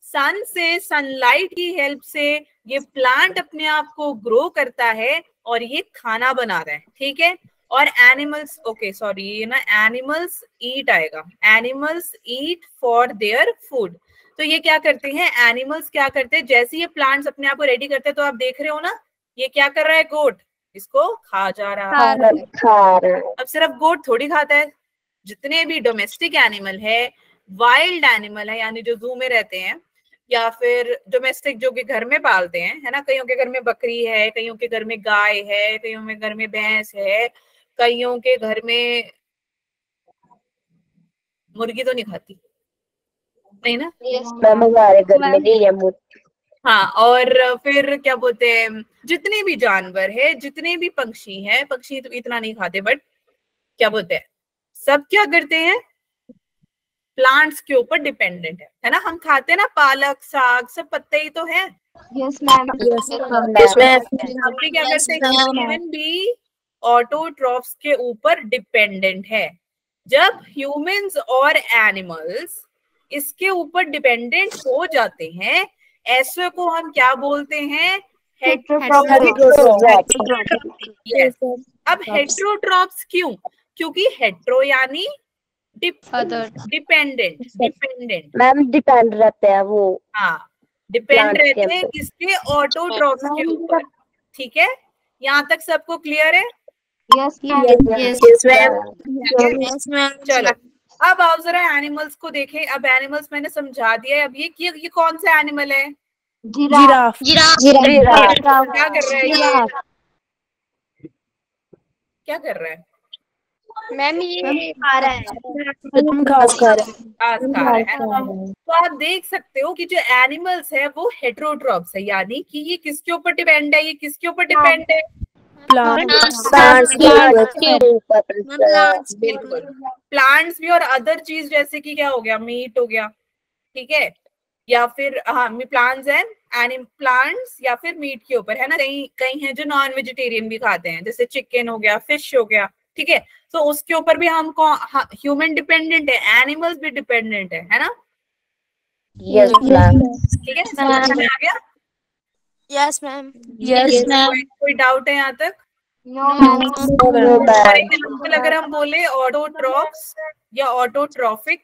सन से, सनलाइट की हेल्प से ये प्लांट अपने आप को ग्रो करता है और ये खाना बना रहा है, ठीक है। और एनिमल्स, ओके सॉरी, ये ना एनिमल्स ईट आएगा, animals eat for their food. तो ये क्या करते हैं, एनिमल्स क्या करते हैं, जैसे ये प्लांट्स अपने आप को रेडी करते हैं, तो आप देख रहे हो ना ये क्या कर रहा है, गोट इसको खा जा रहा है। अब सिर्फ गोट थोड़ी खाता है, जितने भी डोमेस्टिक एनिमल है, वाइल्ड एनिमल है, यानी जो जू में रहते हैं, या फिर डोमेस्टिक जो कि घर में पालते हैं, है ना। कईयों के घर में बकरी है, कईयों के घर में गाय है, कईयों के घर में भैंस है, कईयों के घर में मुर्गी तो नहीं खाती, नहीं ना? हमारे घर में नहीं है मुर्गी। हाँ, और फिर क्या बोलते हैं, जितने भी जानवर है, जितने भी पक्षी हैं, पक्षी तो इतना नहीं खाते, बट क्या बोलते हैं, सब क्या करते हैं, प्लांट्स के ऊपर डिपेंडेंट है ना। हम खाते हैं ना पालक, साग, सब पत्ते ही तो है। Yes ma'am. हम भी क्या करते हैं, ह्यूमन भी ऑटोट्रॉफ्स के ऊपर डिपेंडेंट है। जब ह्यूमंस और एनिमल्स इसके ऊपर डिपेंडेंट हो जाते हैं, ऐसे को हम क्या बोलते हैं, यस। अब हेटेरोट्रॉप्स क्यों? क्योंकि हेटेरो यानी डिपेंडेंट, डिपेंडेंट मैम डिपेंड रहते हैं वो। हाँ, डिपेंड रहते हैं किसके, ऑटोट्रॉफ्स के ऊपर, ठीक है। यहाँ तक सबको क्लियर है? Yes ma'am. चलो अब आप जरा एनिमल्स को देखें। अब एनिमल्स मैंने समझा दिया है। अब ये कौन सा एनिमल है? जिराफ। क्या कर रहा है ये? क्या कर रहा है मैम? ये खा रहा है, घास खा रहे है ना। तो आप देख सकते हो कि जो एनिमल्स है वो हेटेरोट्रॉप्स है, यानी कि ये किसके ऊपर डिपेंड है, ये किसके ऊपर डिपेंड है, बिल्कुल प्लांट्स भी। और अदर चीज जैसे कि क्या हो गया, मीट हो गया, ठीक है, या फिर हाँ प्लांट्स एंड प्लांट्स या फिर मीट के ऊपर, है ना। कहीं हैं जो नॉन वेजिटेरियन भी खाते हैं, जैसे चिकन हो गया, फिश हो गया, ठीक है। तो उसके ऊपर भी हम ह्यूमन डिपेंडेंट है, एनिमल्स भी डिपेंडेंट है ना। Yes ma'am. ठीक है, समझ में आ गया? Yes ma'am. कोई डाउट है यहाँ तक? अगर हम बोले ऑटोट्रॉफ्स या ऑटोट्रॉफिक,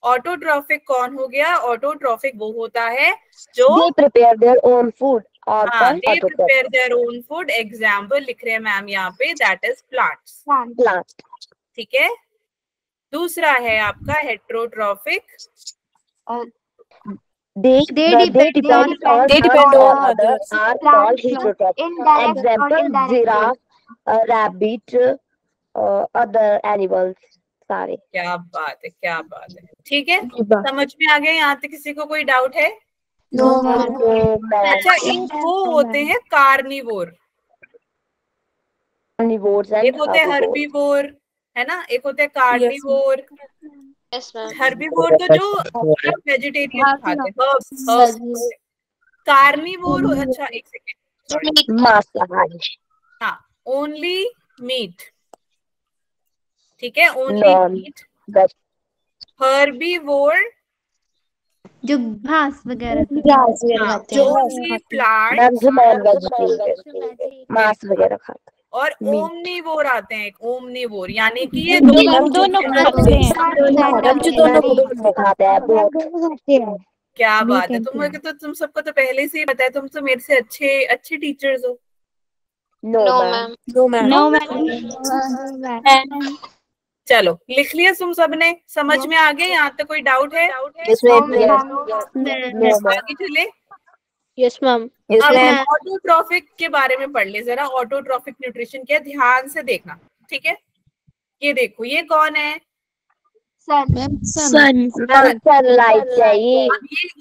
ऑटोट्रॉफिक कौन हो गया? ऑटोट्रॉफिक वो होता है जो they prepare their own food और they prepare their own food। Example लिख रहे हैं मैम यहाँ पे, दैट इज प्लांट्स, ठीक है। दूसरा है आपका heterotrophic, They depend depend on others are called heterotrophs. Example, giraffe, rabbit, other animals सारे। क्या बात है, क्या बात है। ठीक है, समझ में आ गया यहाँ तक? किसी को कोई डाउट है? नो अच्छा, एक वो होते हैं कार्निवोर, एक होते हैं हर्बीवोर, है ना, एक होते हैं कार्निवोर। हर्बीवोर तो जो वेजिटेरियन खाते हैं, कार्निवोर, अच्छा एक सेकेंड, मांसाहारी। हाँ, ओनली मीट, ठीक है, ओनली मीट। हर्बीवोर जो घास वगैरह ओनली प्लांट, मांस वगैरह खाते हैं। और ओमनीवोर आते हैं, ओमनीवोर यानी कि ये दोनों खाते हैं। खाते हैं। क्या बात है, तुम सबको तो पहले से ही पता है, तुम तो मेरे से अच्छे टीचर्स हो। No ma'am. चलो लिख लिया तुम सबने, समझ में आ गया? यहाँ तक कोई डाउट है? आगे चले। Yes ma'am. अब ऑटोट्रॉफिक के बारे में पढ़ ले जरा। ऑटोट्रॉफिक न्यूट्रिशन क्या, ध्यान से देखना, ठीक है? ये देखो, ये कौन है? सनलाइट चाहिए।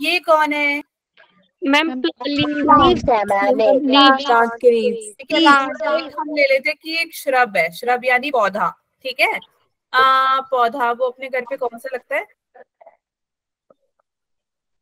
ये कौन है? मैम हम ले लेते हैं कि एक श्रब है, श्रब यानी पौधा, ठीक है? पौधा वो अपने घर पे कौन सा लगता है?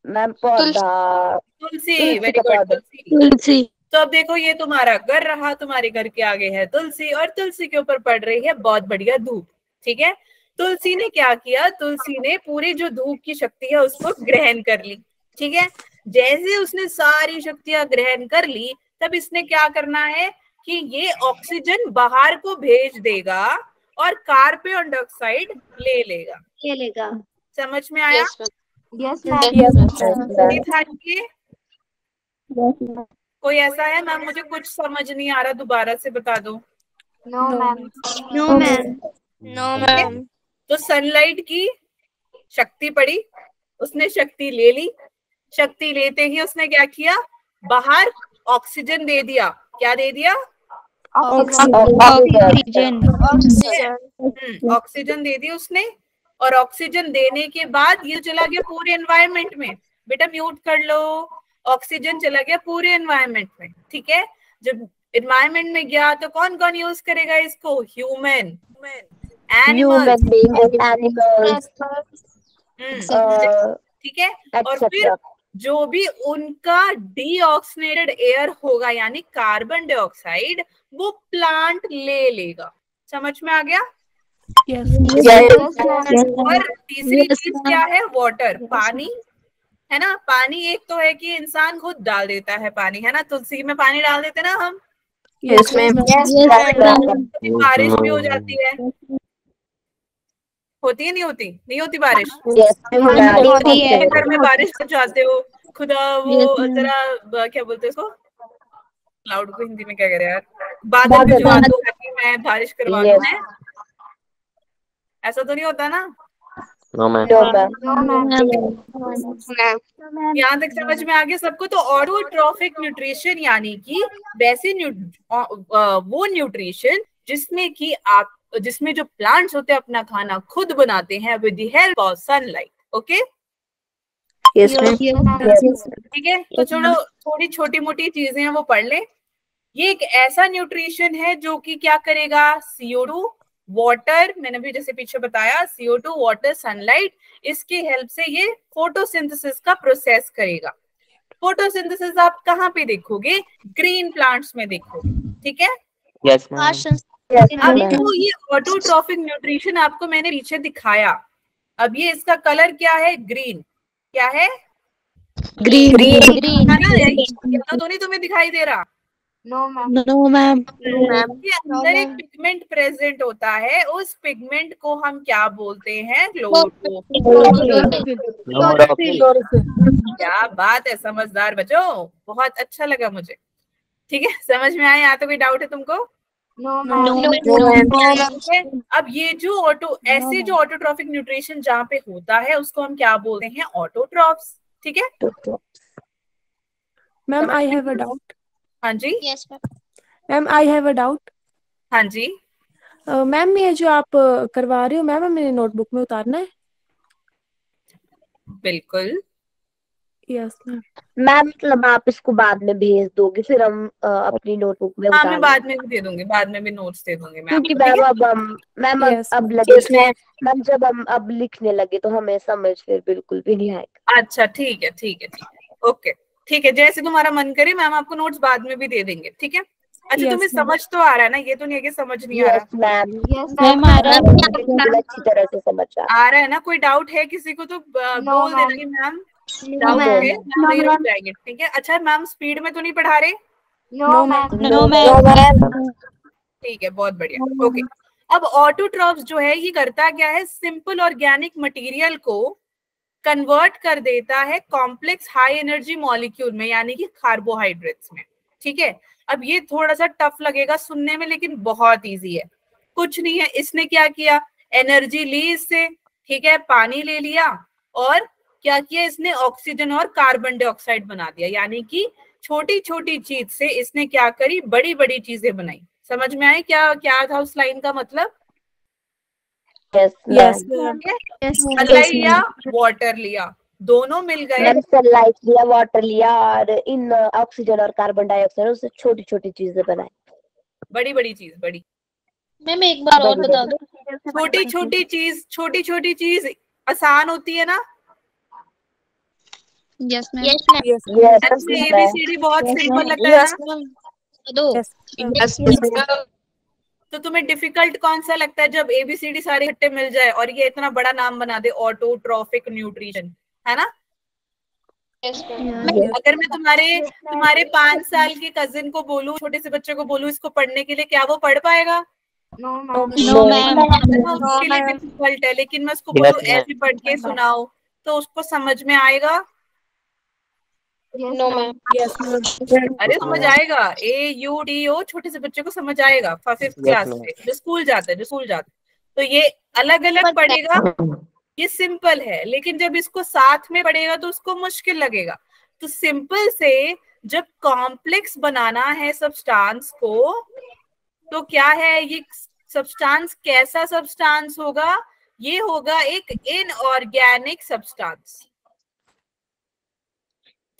मैम पौधा तुलसी। वेरी गुड, तुलसी। तो अब देखो, ये तुम्हारा घर रहा, तुम्हारे घर के आगे है तुलसी, और तुलसी के ऊपर पड़ रही है बहुत बढ़िया धूप, ठीक है? तुलसी ने क्या किया? तुलसी ने पूरी जो धूप की शक्ति है उसको ग्रहण कर ली, ठीक है? जैसे उसने सारी शक्तियां ग्रहण कर ली, तब इसने क्या करना है कि ये ऑक्सीजन बाहर को भेज देगा और कार्बन डाइऑक्साइड ले लेगा। समझ में आया? यस कोई ऐसा है मैम, मुझे कुछ समझ नहीं आ रहा, दोबारा से बता दो। No ma'am. तो सनलाइट की शक्ति पड़ी, उसने शक्ति ले ली, शक्ति लेते ही उसने क्या किया? बाहर ऑक्सीजन दे दिया। क्या दे दिया? ऑक्सीजन दे दी उसने, और ऑक्सीजन देने के बाद ये चला गया पूरे एनवायरनमेंट में। बेटा म्यूट कर लो। ऑक्सीजन चला गया पूरे एनवायरनमेंट में, ठीक है? जब एनवायरनमेंट में गया तो कौन कौन यूज करेगा इसको? ह्यूमन, एनिमल्स, ठीक है? और फिर जो भी उनका डीऑक्सीनेटेड एयर होगा यानी कार्बन डाइऑक्साइड, वो प्लांट ले लेगा। समझ में आ गया? और तीसरी चीज क्या है? वाटर, पानी, है ना? पानी एक तो है कि इंसान खुद डाल देता है पानी, है ना? तुलसी में पानी डाल देते ना हम। बारिश भी हो जाती है, होती है नहीं होती? नहीं होती बारिश? घर में बारिश कर जाते हो खुदा, वो जरा क्या बोलते हैं उसको, क्लाउड को हिंदी में क्या कह रहे हैं यार, बादल भिजवा दो ताकि मैं बारिश करवा दूं। मैं ऐसा तो नहीं होता ना? यहाँ तक समझ में आ गया सबको? तो ऑटोट्रॉफिक न्यूट्रिशन यानी कि वैसे वो न्यूट्रिशन जिसमें जो प्लांट्स होते हैं अपना खाना खुद बनाते हैं with the help of sunlight. Okay, ठीक है? तो चलो थोड़ी छोटी मोटी चीजें हैं वो पढ़ ले। ये एक ऐसा न्यूट्रिशन है जो कि क्या करेगा? CO2, वाटर, मैंने भी जैसे पीछे बताया, CO2, वाटर, सनलाइट, इसकी हेल्प से ये फोटोसिंथेसिस का प्रोसेस करेगा। फोटोसिंथेसिस आप कहाँ पे देखोगे? ग्रीन प्लांट्स में देखोगे, ठीक है? यस अब तो ये ऑटोट्रॉफिक न्यूट्रिशन आपको मैंने पीछे दिखाया। अब ये इसका कलर क्या है? ग्रीन। क्या है? ग्रीन। तो नहीं तुम्हें दिखाई दे रहा? No ma'am. के अंदर एक पिगमेंट प्रेजेंट होता है, उस पिगमेंट को हम क्या बोलते हैं? क्या बात है, समझदार बच्चों, बहुत अच्छा लगा मुझे। ठीक है, समझ में आया? यहाँ तो कोई डाउट है तुमको? अब ये जो ऐसे जो ऑटोट्रॉफिक न्यूट्रिशन जहाँ पे होता है उसको हम क्या बोलते हैं? ऑटोट्रॉफ्स। ठीक है। Ma'am I have a doubt. हाँ जी। Yes ma'am I have a doubt. हाँ जी। मैम ये जो आप करवा रही हो मैम मेरी नोटबुक में उतारना है? बिल्कुल। Yes ma'am. मैम मतलब आप इसको बाद में भेज दोगे, फिर हम अपनी नोटबुक में हाँ उतार मैं लेंगे। बाद में भी दे दूंगी, बाद में भी नोट्स दे दूंगी मैं क्योंकि आपको, ठीक मैम है। मैम Yes, अब लगे मैम जब हम अब लिखने लगे तो हमें समझ फिर बिल्कुल भी नहीं आएगा। अच्छा ठीक है ठीक है ठीक है, ओके ठीक है, जैसे तुम्हारा मन करे मैम आपको नोट्स बाद में भी दे देंगे, ठीक है। अच्छा Yes, तुम्हें ma'am. समझ तो आ रहा है ना, ये तो नहीं है कि समझ नहीं आ यस रहा। मैम। मैम आ रहा है। बिल्कुल अच्छी तरह से समझ आ रहा है ना? कोई डाउट है किसी को तो बोल देना कि मैम डाउट ma'am. है, मैम वही रुक जाएंगे, ठीक है। अच्छा मैम स्पीड में तो नहीं पढ़ा रहे? No ma'am. No ma'am. ठीक है, बहुत बढ़िया, ओके। अब ऑटोट्रॉफ्स जो है ये करता क्या है, सिंपल ऑर्गेनिक मटेरियल को कन्वर्ट कर देता है कॉम्प्लेक्स हाई एनर्जी मॉलिक्यूल में, यानी कि कार्बोहाइड्रेट्स में, ठीक है। अब ये थोड़ा सा टफ लगेगा सुनने में, लेकिन बहुत इजी है। कुछ नहीं है, इसने क्या किया, एनर्जी ली इससे, ठीक है, पानी ले लिया और क्या किया इसने, ऑक्सीजन और कार्बन डाइऑक्साइड बना दिया, यानी कि छोटी छोटी चीज से इसने क्या करी, बड़ी बड़ी चीजें बनाई। समझ में आए क्या क्या था उस लाइन का मतलब? यस सनलाइट लिया, वाटर लिया, दोनों मिल गए। मैम सनलाइट लिया, वाटर लिया और इन ऑक्सीजन और कार्बन डाइऑक्साइड उससे छोटी छोटी चीजें बनाई। बड़ी बड़ी चीज, बड़ी मैम एक बार और बता दो। छोटी छोटी चीज आसान होती है ना। Yes ma'am. यस एबीसीडी बहुत सिंपल लगता है ना। दो। तो तुम्हें डिफिकल्ट कौन सा लगता है जब एबीसीडी सारे इकट्ठे मिल जाए और ये इतना बड़ा नाम बना दे, ऑटोट्रॉफिक न्यूट्रिशन, है ना। अगर मैं तुम्हारे 5 साल के कजिन को बोलूं, छोटे से बच्चे को बोलूं इसको पढ़ने के लिए, क्या वो पढ़ पाएगा? No ma'am. उसके लिए डिफिकल्ट है, लेकिन मैं उसको बोलूं ऐसे पढ़ के सुनाओ तो उसको समझ में आएगा? No ma'am. अरे समझ आएगा, AUDO छोटे से बच्चे को समझ आएगा, 5th क्लास से जो स्कूल जाता है। तो ये अलग अलग पढ़ेगा, ये सिंपल है, लेकिन जब इसको साथ में पढ़ेगा तो उसको मुश्किल लगेगा। तो सिंपल से जब कॉम्प्लेक्स बनाना है सब्सटेंस को, तो क्या है ये सब्सटेंस, कैसा सब्सटेंस होगा? ये होगा एक इनऑर्गेनिक सब्सटेंस,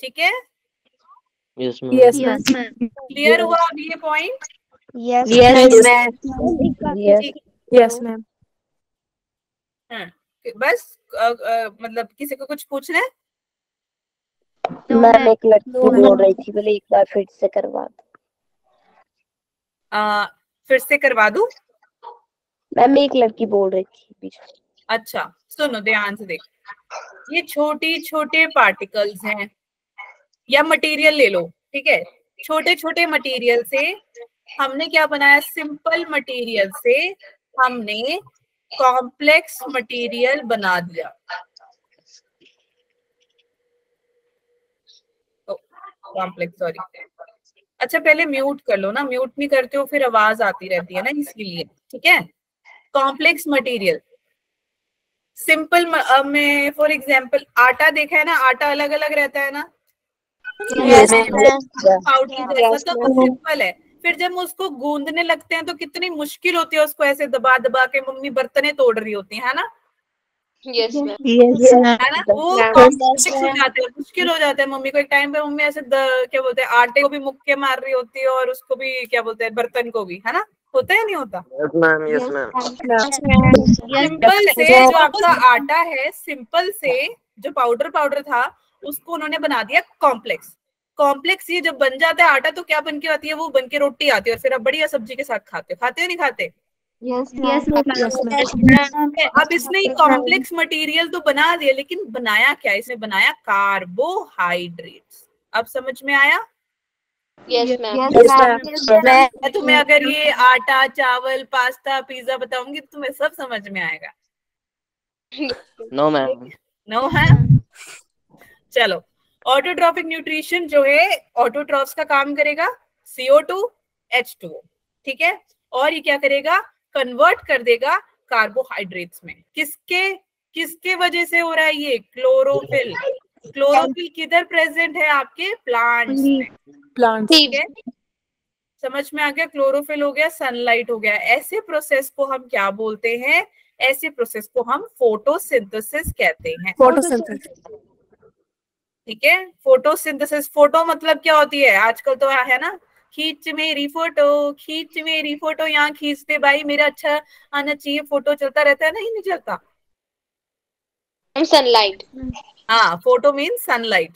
ठीक है। Yes yes ma'am. क्लियर हुआ अभी ये पॉइंट? Yes ma'am. बस मतलब किसी को कुछ पूछना है? मैम एक लड़की बोल रही थी, बोले एक बार फिर से करवा दो। फिर से करवा दूं? मैम एक लड़की बोल रही थी बीच में। अच्छा सुनो ध्यान से देखो, ये छोटे छोटे पार्टिकल्स हैं या मटेरियल ले लो, ठीक है। छोटे छोटे मटेरियल से हमने क्या बनाया, सिंपल मटेरियल से हमने कॉम्प्लेक्स मटेरियल बना दिया। Complex, sorry. अच्छा पहले म्यूट कर लो ना, म्यूट नहीं करते हो फिर आवाज आती रहती है ना, इसलिए, ठीक है। कॉम्प्लेक्स मटेरियल सिंपल में फॉर एग्जांपल आटा देखा है ना, आटा अलग अलग रहता है ना, पाउडर जैसा, तो वो सिंपल है। फिर जब उसको गूंदने लगते हैं तो कितनी मुश्किल होती है, उसको ऐसे दबा दबा के मम्मी बर्तने तोड़ रही होती है ना, यस मैम। है ना, वो कॉम्प्लेक्स हो जाते हैं, मुश्किल हो जाता है मम्मी को। एक टाइम पे मम्मी ऐसे क्या बोलते हैं, आटे को भी मुक्के मार रही होती है और उसको भी क्या बोलते हैं, बर्तन को भी, है ना, होता है नहीं होता? Yes ma'am. सिंपल से जो आपका आटा है, सिंपल से जो पाउडर था उसको उन्होंने बना दिया कॉम्प्लेक्स। कॉम्प्लेक्स ये जब बन जाता है आटा तो क्या बन के आती है, वो बन के रोटी आती है और फिर आप बढ़िया सब्जी के साथ खाते हो नहीं खाते? अब इसने कॉम्प्लेक्स मटेरियल तो बना दिया, लेकिन बनाया क्या, इसने बनाया कार्बोहाइड्रेट्स। अब समझ में आया? Yes ma'am. तुम्हें अगर ये आटा, चावल, पास्ता, पिज्जा बताऊंगी तो तुम्हें सब समझ में आएगा? No ma'am. नो है? चलो, ऑटोट्रॉफिक न्यूट्रिशन जो है ऑटोट्रॉफ्स का काम करेगा, CO2 H2O, ठीक है। और ये क्या करेगा, कन्वर्ट कर देगा कार्बोहाइड्रेट्स में। किसके वजह से हो रहा है ये? क्लोरोफिल, क्लोरोफिल किधर प्रेजेंट है? आपके प्लांट्स में। प्लांट्स। ठीक है, समझ में आ गया? क्लोरोफिल हो गया, सनलाइट हो गया। ऐसे प्रोसेस को हम क्या बोलते हैं? ऐसे प्रोसेस को हम फोटोसिंथेसिस कहते हैं। फोटोसिंथेसिस। ठीक है, फोटोसिंथेसिस। फोटो मतलब क्या होती है? आजकल तो है ना, खींच मेरी फोटो, खींच मेरी फोटो, यहाँ खींचते भाई मेरा अच्छा आना चाहिए, फोटो चलता रहता है ना, ही नहीं चलता। सनलाइट। हाँ, फोटो मीन सनलाइट।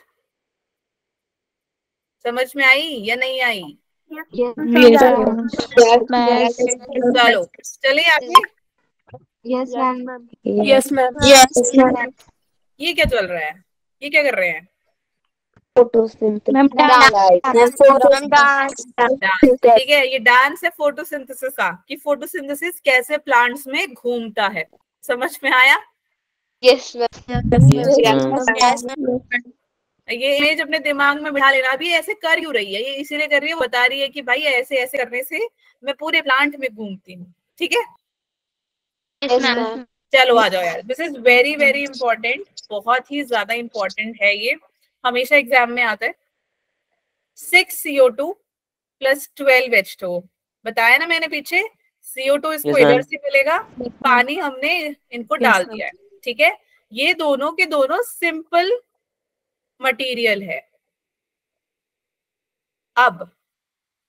समझ में आई या नहीं आई? चलो चले आगे। Yes ma'am. Yes ma'am. ये क्या चल रहा है? ये क्या कर रहे हैं? फोटोसिंथेसिस। ठीक है, ये डांस है फोटोसिंथेसिस का, कि फोटोसिंथेसिस कैसे प्लांट्स में घूमता है। समझ में आया? यस ये इमेज अपने दिमाग में बिठा लेना। अभी ऐसे कर क्यों रही है? ये इसीलिए कर रही है, बता रही है कि भाई ऐसे ऐसे करने से मैं पूरे प्लांट में घूमती हूँ। ठीक है, चलो आ जाओ यार। This is very very important, बहुत ही ज्यादा इंपॉर्टेंट है ये, हमेशा एग्जाम में आता है। 6 CO2 प्लस 12 H2O। बताया ना मैंने पीछे, CO2 इसको Yes, ma'am. इधर से मिलेगा, पानी हमने इनको डाल दिया है। ठीक है, ये दोनों के दोनों सिंपल मटेरियल है। अब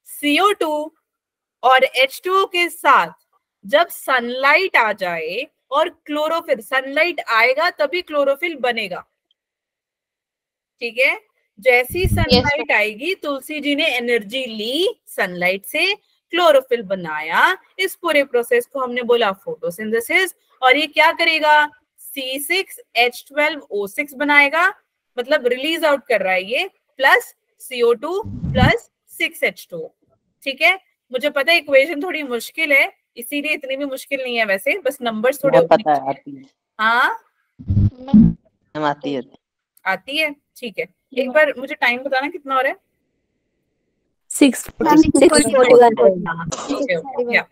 CO2 और H2O के साथ जब सनलाइट आ जाए और क्लोरोफिल, सनलाइट आएगा तभी क्लोरोफिल बनेगा। ठीक है, जैसी सनलाइट आएगी, तुलसी जी ने एनर्जी ली सनलाइट से, क्लोरोफिल बनाया। इस पूरे प्रोसेस को हमने बोला फोटोसिंथेसिस। और ये क्या करेगा? C6H12O6 बनाएगा, मतलब रिलीज आउट कर रहा है ये, प्लस CO2 प्लस 6H2O। ठीक है, मुझे पता है इक्वेशन थोड़ी मुश्किल है, इसीलिए इतनी भी मुश्किल नहीं है वैसे, बस नंबर्स थोड़े पता है, आती है। हाँ आती है। आती है। ठीक है, एक बार मुझे टाइम बताना कितना हो रहा है? 6:41।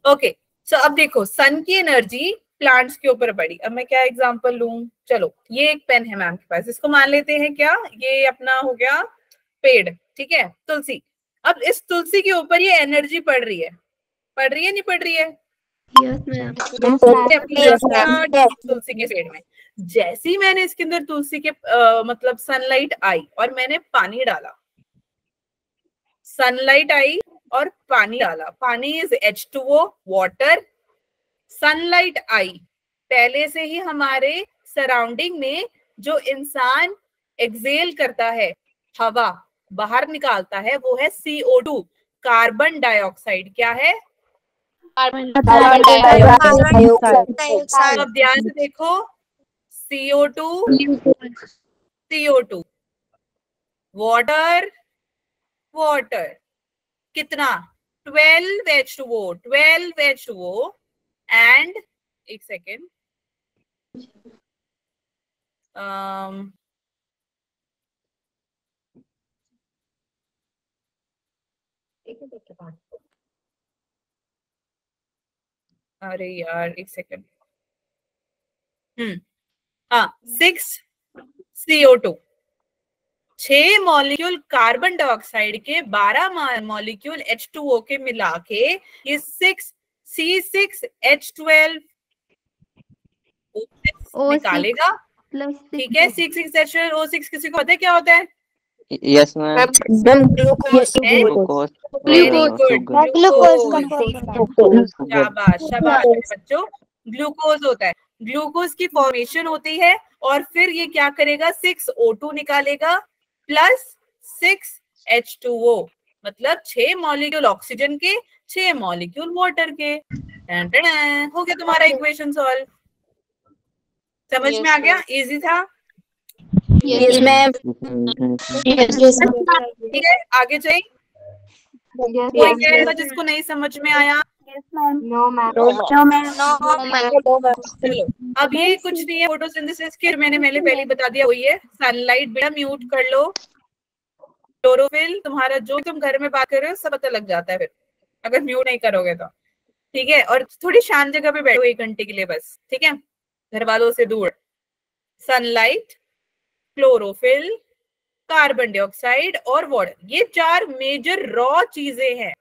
ओके, सो अब देखो, सन की एनर्जी प्लांट्स के ऊपर पड़ी। अब मैं क्या एग्जांपल लूं? चलो, ये एक पेन है मैम के पास, इसको मान लेते हैं क्या, ये अपना हो गया पेड़। ठीक है, तुलसी। अब इस तुलसी के ऊपर ये एनर्जी पड़ रही है, पड़ रही है नहीं पड़ रही है? तुलसी के पेड़ में जैसे ही मैंने इसके अंदर तुलसी के मतलब सनलाइट आई और मैंने पानी डाला, सनलाइट आई और पानी डाला, पानी इज H2O, वाटर। सनलाइट आई, पहले से ही हमारे सराउंडिंग में जो इंसान एक्सेल करता है, हवा बाहर निकालता है, वो है CO2, कार्बन डाइऑक्साइड। क्या है? Carbon dioxide. अब ध्यान से देखो, CO2, वाटर, वाटर, कितना? 12H2O एंड एक सेकेंड, अरे यार एक second, 6 CO2, 6 molecule carbon dioxide के, 12 मॉलिक्यूल H2O के मिला के ये 6 C6H12 निकालेगा। ठीक है, 6H12O6 किसी को पता है क्या होता है? Yes ma'am. शाबाश शाबाश बच्चों, ग्लूकोज होता है। ग्लूकोज की फॉर्मेशन होती है और फिर ये क्या करेगा? 6O2 निकालेगा प्लस 6H2O, मतलब 6 मॉलिक्यूल ऑक्सीजन के, 6 मॉलिक्यूल वाटर के। हो गया तुम्हारा इक्वेशन सॉल्व। समझ में आ गया? इजी था। Yes ma'am. ठीक है, आगे चलिए। कोई कहेगा जिसको नहीं समझ में आया? चलो, अब ये कुछ नहीं है फोटोसिंथेसिस के, मैंने पहले बता दिया वही है। सनलाइट, बेटा म्यूट कर लो। क्लोरोफिल, तुम्हारा जो तुम घर में बात कर रहे हो सब पता लग जाता है फिर, अगर म्यूट नहीं करोगे तो। ठीक है, और थोड़ी शांत जगह पे बैठो 1 घंटे के लिए बस। ठीक है, घर वालों से दूर। सनलाइट, क्लोरोफिल, कार्बन डाइऑक्साइड और वाटर। ये 4 मेजर रॉ चीजें हैं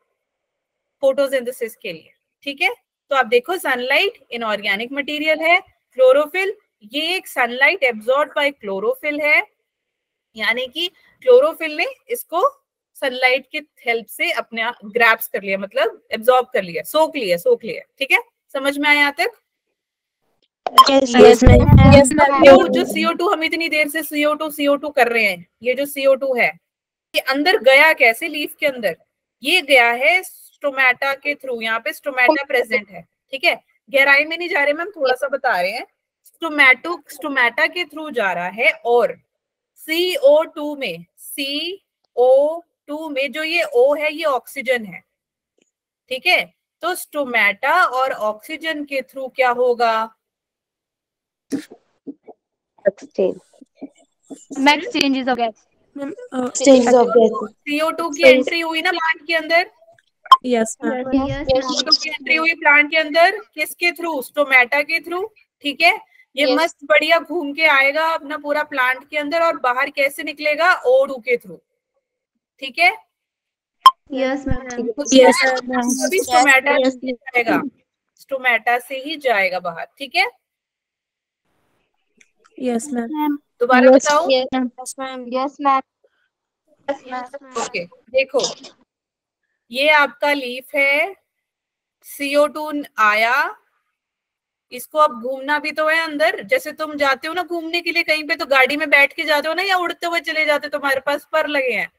फोटोसिंथेसिस के लिए। ठीक है, तो आप देखो सनलाइट इनऑर्गेनिक मटेरियल है, क्लोरोफिल ये एक सनलाइट एब्जॉर्ब बाय क्लोरोफिल है, यानी कि क्लोरोफिल ने इसको सनलाइट की हेल्प से अपने ग्रैब्स कर लिया, मतलब एब्जॉर्ब कर लिया, सोख लिया। ठीक है, समझ में आया यहाँ तक? Yes ma'am. जो CO2 हम इतनी देर से CO2 कर रहे हैं, ये जो CO2 है ये अंदर गया कैसे लीफ के अंदर? ये गया है स्टोमेटा के थ्रू, यहाँ पे स्टोमेटा प्रेजेंट है। ठीक है, गहराई में नहीं जा रहे मैम, थोड़ा सा बता रहे हैं। स्टोमेटा के थ्रू जा रहा है और CO2 में जो ये O है ये ऑक्सीजन है। ठीक है, तो स्टोमेटा और ऑक्सीजन के थ्रू क्या होगा? Exchanges of gas. CO2 की एंट्री हुई ना प्लांट के अंदर? Yes ma'am. CO2 की एंट्री हुई प्लांट के अंदर किसके थ्रू? स्टोमेटा के थ्रू। ठीक है, ये मस्त बढ़िया घूम के आएगा अपना पूरा प्लांट के अंदर और बाहर कैसे निकलेगा? O2 के थ्रू। ठीक है, यस मैम। स्टोमेटा से ही जाएगा बाहर। ठीक है, यस मैम। दोबारा बताओ। Yes ma'am. ओके, देखो ये आपका लीफ है, CO2 आया, इसको अब घूमना भी तो है अंदर। जैसे तुम जाते हो ना घूमने के लिए कहीं पे, तो गाड़ी में बैठ के जाते हो ना या उड़ते हुए चले जाते हो? तुम्हारे पास पर लगे हैं?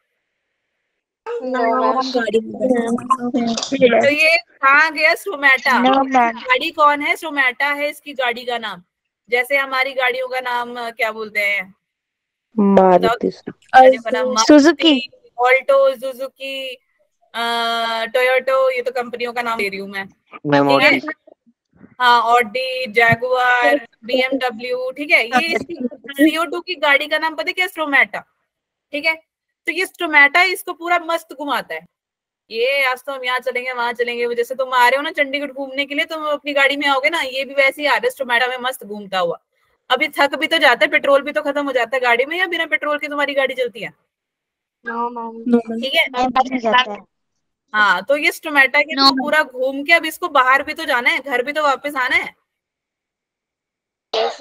तो ये कहाँ गया? स्टोमेटा। गाड़ी कौन है? स्टोमेटा है इसकी गाड़ी का नाम। जैसे हमारी गाड़ियों का नाम क्या बोलते हैं? Maruti Suzuki, Alto, Suzuki, Toyota, ये तो कंपनियों का नाम दे रही हूँ मैं। हाँ, ऑडी, जैगुआर, BMW। ठीक है, ये इसकी CO2 की गाड़ी का नाम पता है क्या? स्टोमेटा। ठीक है, तो ये स्टोमेटा इसको पूरा मस्त घुमाता है। ये आज तो हम यहाँ चलेंगे वहां चलेंगे, जैसे तुम आ रहे हो ना चंडीगढ़ घूमने के लिए, तुम अपनी गाड़ी में आओगे ना, ये भी वैसे ही आ रहा है स्टोमेटा में मस्त घूमता हुआ। अभी थक भी तो जाता है, पेट्रोल भी तो खत्म हो जाता है गाड़ी में, या बिना पेट्रोल के तुम्हारी गाड़ी चलती है? ठीक है, हाँ, तो ये स्टोमेटा के तो पूरा घूम के अब इसको बाहर भी तो जाना है, घर भी तो वापस आना है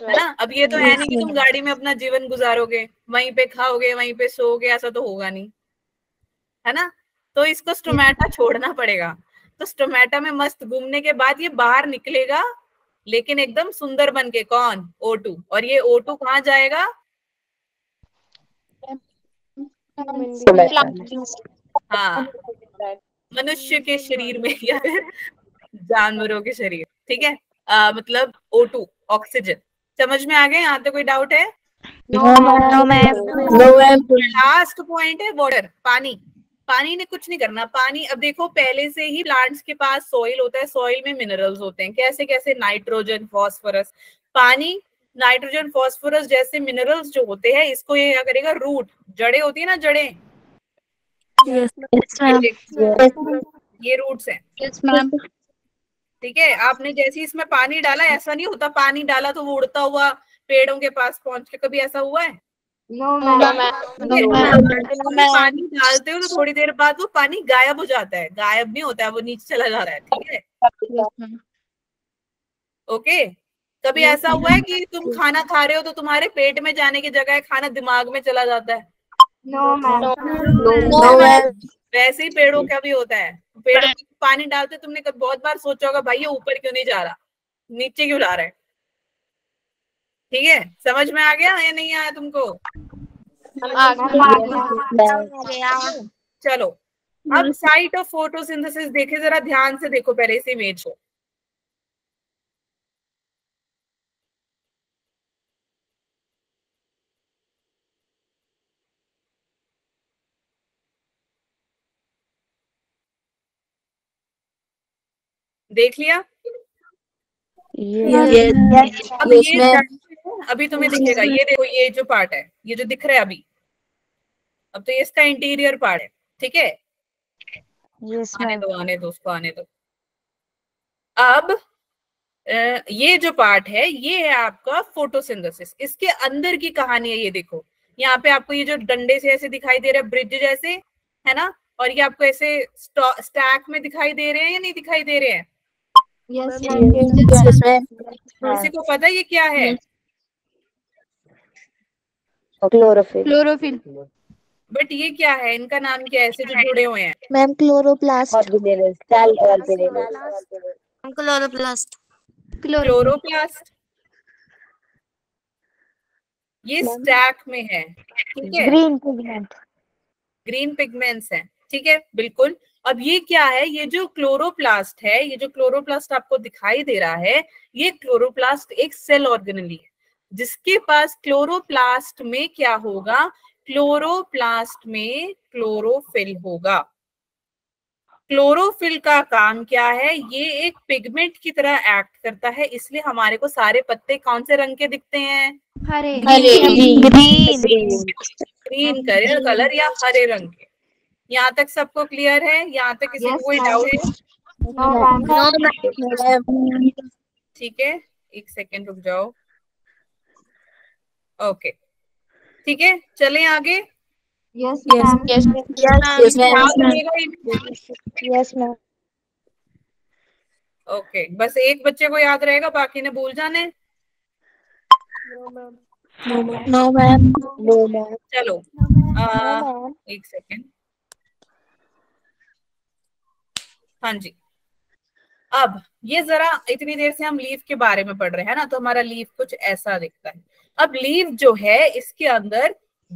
ना? अब ये तो है नहीं कि तुम गाड़ी में अपना जीवन गुजारोगे, वहीं पे खाओगे वहीं पे सोओगे, ऐसा तो होगा नहीं, है ना? तो इसको स्टोमेटा छोड़ना पड़ेगा। तो स्टोमेटा में मस्त घूमने के बाद ये बाहर निकलेगा, लेकिन एकदम सुंदर बन के। कौन? O2। और ये O2 कहाँ जाएगा? हाँ, मनुष्य के शरीर में या फिर जानवरों के शरीर। ठीक है, मतलब O2 ऑक्सीजन। समझ में आ गए? यहाँ तो कोई डाउट है? No ma'am. लास्ट पॉइंट है वाटर, पानी। पानी ने कुछ नहीं करना। पानी, अब देखो पहले से ही प्लांट्स के पास सॉइल होता है, सॉइल में मिनरल्स होते हैं। कैसे कैसे? Nitrogen, phosphorus. पानी नाइट्रोजन, फॉस्फोरस जैसे मिनरल्स जो होते हैं, इसको ये क्या करेगा? रूट, जड़ें होती है ना, जड़ें, ये रूट्स हैं। ठीक है, आपने जैसे इसमें पानी डाला, ऐसा नहीं होता पानी डाला तो वो उड़ता हुआ पेड़ों के पास पहुंच के, कभी ऐसा हुआ है? पानी डालते हो तो थोड़ी देर बाद वो पानी गायब हो जाता है, गायब नहीं होता है, वो नीचे चला जा रहा है। ठीक है, ओके। कभी ऐसा हुआ है कि तुम खाना खा रहे हो तो तुम्हारे पेट में जाने की जगह खाना दिमाग में चला जाता है? वैसे ही पेड़ों का भी होता है। पेड़ों में पानी डालते तुमने बहुत बार सोचा होगा, भाई ये ऊपर क्यों नहीं जा रहा, नीचे क्यों ला रहा है? ठीक है, समझ में आ गया या नहीं आया तुमको? चलो, अब साइट ऑफ फोटोसिंथेसिस देखे, जरा ध्यान से देखो पहले इस इमेज को। देख लिया? अब ये अभी तुम्हें दिखेगा, ये देखो, ये जो पार्ट है, ये जो दिख रहा है अभी, अब तो ये इसका इंटीरियर पार्ट है। ठीक है, आने दो उसको आने दो। अब ये जो पार्ट है ये है आपका फोटोसिंथेसिस। इसके अंदर की कहानी है, ये देखो, यहाँ पे आपको ये जो डंडे से ऐसे दिखाई दे रहे हैं ब्रिज जैसे, है ना, और ये आपको ऐसे स्टैक में दिखाई दे रहे हैं या नहीं दिखाई दे रहे हैं? यस किसी को पता ये क्या है? क्लोरोफिल। क्लोरोफिल। बट ये क्या है, इनका नाम क्या है ऐसे जो जुड़े हुए हैं? Ma'am chloroplast. Organelles, cell organelles. Chloroplast. Chloroplast. ये स्टैक में है, ठीक है, ग्रीन पिगमेंट। ग्रीन पिगमेंट्स हैं, ठीक है, बिल्कुल। अब ये क्या है, ये जो क्लोरोप्लास्ट है, ये जो क्लोरोप्लास्ट आपको दिखाई दे रहा है, ये क्लोरोप्लास्ट एक सेल ऑर्गेनेली है, जिसके पास क्लोरोप्लास्ट में क्या होगा, क्लोरोप्लास्ट में क्लोरोफिल होगा। क्लोरोफिल का काम क्या है, ये एक पिगमेंट की तरह एक्ट करता है, इसलिए हमारे को सारे पत्ते कौन से रंग के दिखते हैं? हरे। ग्रीन कलर या हरे रंग के। यहाँ तक सबको क्लियर है? यहाँ तक किसी को कोई डाउट है? ठीक है, एक सेकेंड रुक जाओ। ओके, ठीक है, चलें आगे। Yes ma'am. ओके, बस एक बच्चे को याद रहेगा, बाकी ने भूल जाने। No ma'am. चलो एक सेकेंड। हाँ जी, अब ये जरा इतनी देर से हम लीफ के बारे में पढ़ रहे हैं ना, तो हमारा लीफ कुछ ऐसा दिखता है। अब लीफ जो है, इसके अंदर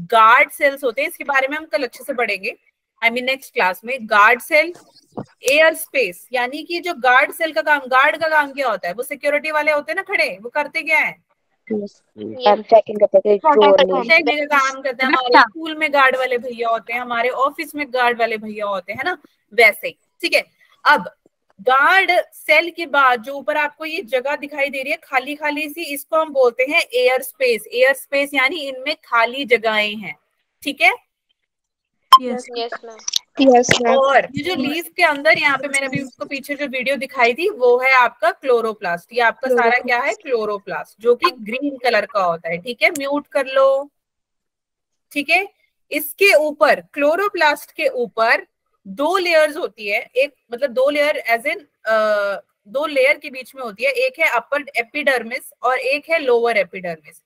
गार्ड सेल्स होते हैं, इसके बारे में हम कल अच्छे से पढ़ेंगे, आई मीन नेक्स्ट क्लास में। गार्ड सेल, एयर स्पेस, यानी कि जो गार्ड सेल का काम, गार्ड का काम क्या होता है, वो सिक्योरिटी वाले होते हैं ना खड़े, वो करते क्या है? चेकिंग करते हैं, चेकिंग का काम करते हैं। हमारे स्कूल में गार्ड वाले भैया होते हैं, हमारे ऑफिस में गार्ड वाले भैया होते हैं ना, वैसे ही, ठीक है। अब गार्ड सेल के बाद जो ऊपर आपको ये जगह दिखाई दे रही है खाली खाली सी, इसको हम बोलते हैं एयर स्पेस। एयर स्पेस यानी इनमें खाली जगहें हैं, ठीक है। यस और ये जो लीफ के अंदर, यहाँ पे मैंने अभी उसको पीछे जो वीडियो दिखाई थी, वो है आपका क्लोरोप्लास्ट। ये आपका सारा क्या है, क्लोरोप्लास्ट, जो कि ग्रीन कलर का होता है, ठीक है। म्यूट कर लो, ठीक है। इसके ऊपर, क्लोरोप्लास्ट के ऊपर दो लेयर्स होती है, एक मतलब दो लेयर एज इन दो लेयर के बीच में होती है, एक है अपर एपिडर्मिस और एक है लोअर एपिडर्मिस।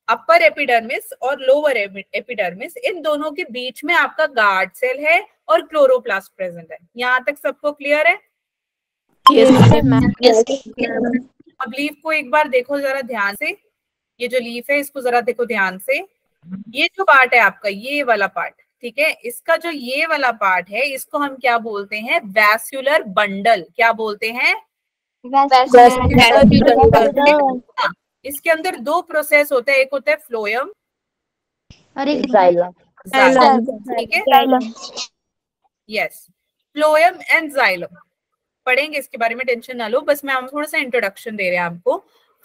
अपर एपिडर्मिस और लोअर एपिडर्मिस, इन दोनों के बीच में आपका गार्ड सेल है और क्लोरोप्लास्ट प्रेजेंट है। यहाँ तक सबको क्लियर है? अब लीफ को एक बार देखो जरा ध्यान से, ये जो लीफ है इसको जरा देखो ध्यान से। ये जो पार्ट है आपका, ये वाला पार्ट, ठीक है, इसका जो ये वाला पार्ट है, इसको हम क्या बोलते हैं, वैस्कुलर बंडल। क्या बोलते हैं? हाँ, इसके अंदर दो प्रोसेस होते हैं, एक होता है फ्लोएम और एक जाइलम। ठीक है, यस, फ्लोएम एंड जाइलम पढ़ेंगे, इसके बारे में टेंशन ना लो, बस मैं हम थोड़ा सा इंट्रोडक्शन दे रहे हैं आपको।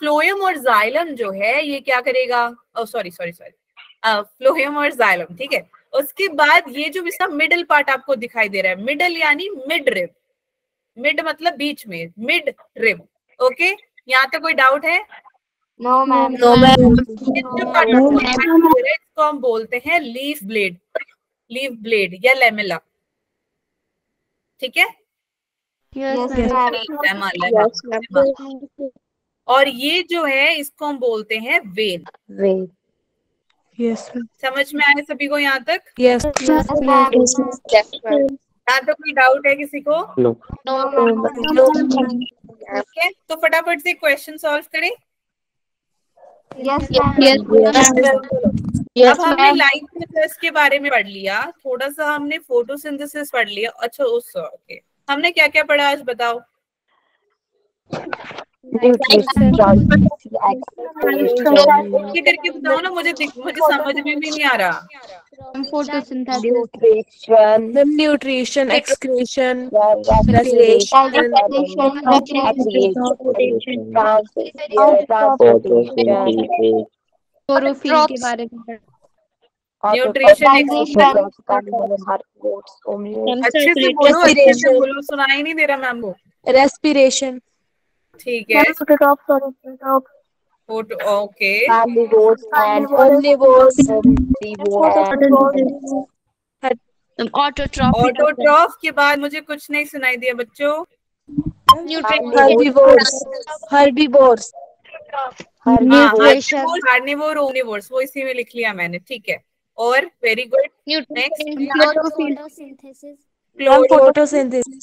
फ्लोएम और जाइलम जो है ये क्या करेगा, सॉरी फ्लोएम और जाइलम, ठीक है। उसके बाद ये जो इसका मिडल पार्ट आपको दिखाई दे रहा है, मिडल यानी मिड रिब, मिड मतलब बीच में, मिड रिब, ओके। यहाँ तक कोई डाउट है? No ma'am. इसको हम बोलते हैं लीफ ब्लेड, लीफ ब्लेड या लेमेला, ठीक है। और ये जो है इसको हम बोलते हैं वेन। यस समझ में आए सभी को यहाँ तक? यस यहाँ तक कोई डाउट है किसी को? ओके, तो फटाफट से क्वेश्चन सॉल्व करें। अब हमने लाइफ प्रोसेस के बारे में पढ़ लिया, थोड़ा सा हमने फोटोसिंथेसिस पढ़ लिया। अच्छा ओके, हमने क्या क्या पढ़ा आज बताओ? करके बताओ ना, मुझे समझ में भी नहीं आ रहा। न्यूट्रिशन, एक्सक्रीशन, क्लोरोफिल के बारे में, न्यूट्रिशन, अच्छे से बोलो, सुनाई नहीं दे रहा मैम को। रेस्पिरेशन, ठीक है, Okay. Carnivores and omnivores. Autotroph के बाद मुझे कुछ नहीं सुनाई दिया बच्चों। Herbivores. कार्निवोर ओमनिवोर्स वो इसी में लिख लिया मैंने, ठीक है। और वेरी गुड। नेक्स्ट फोटोसिंथेसिस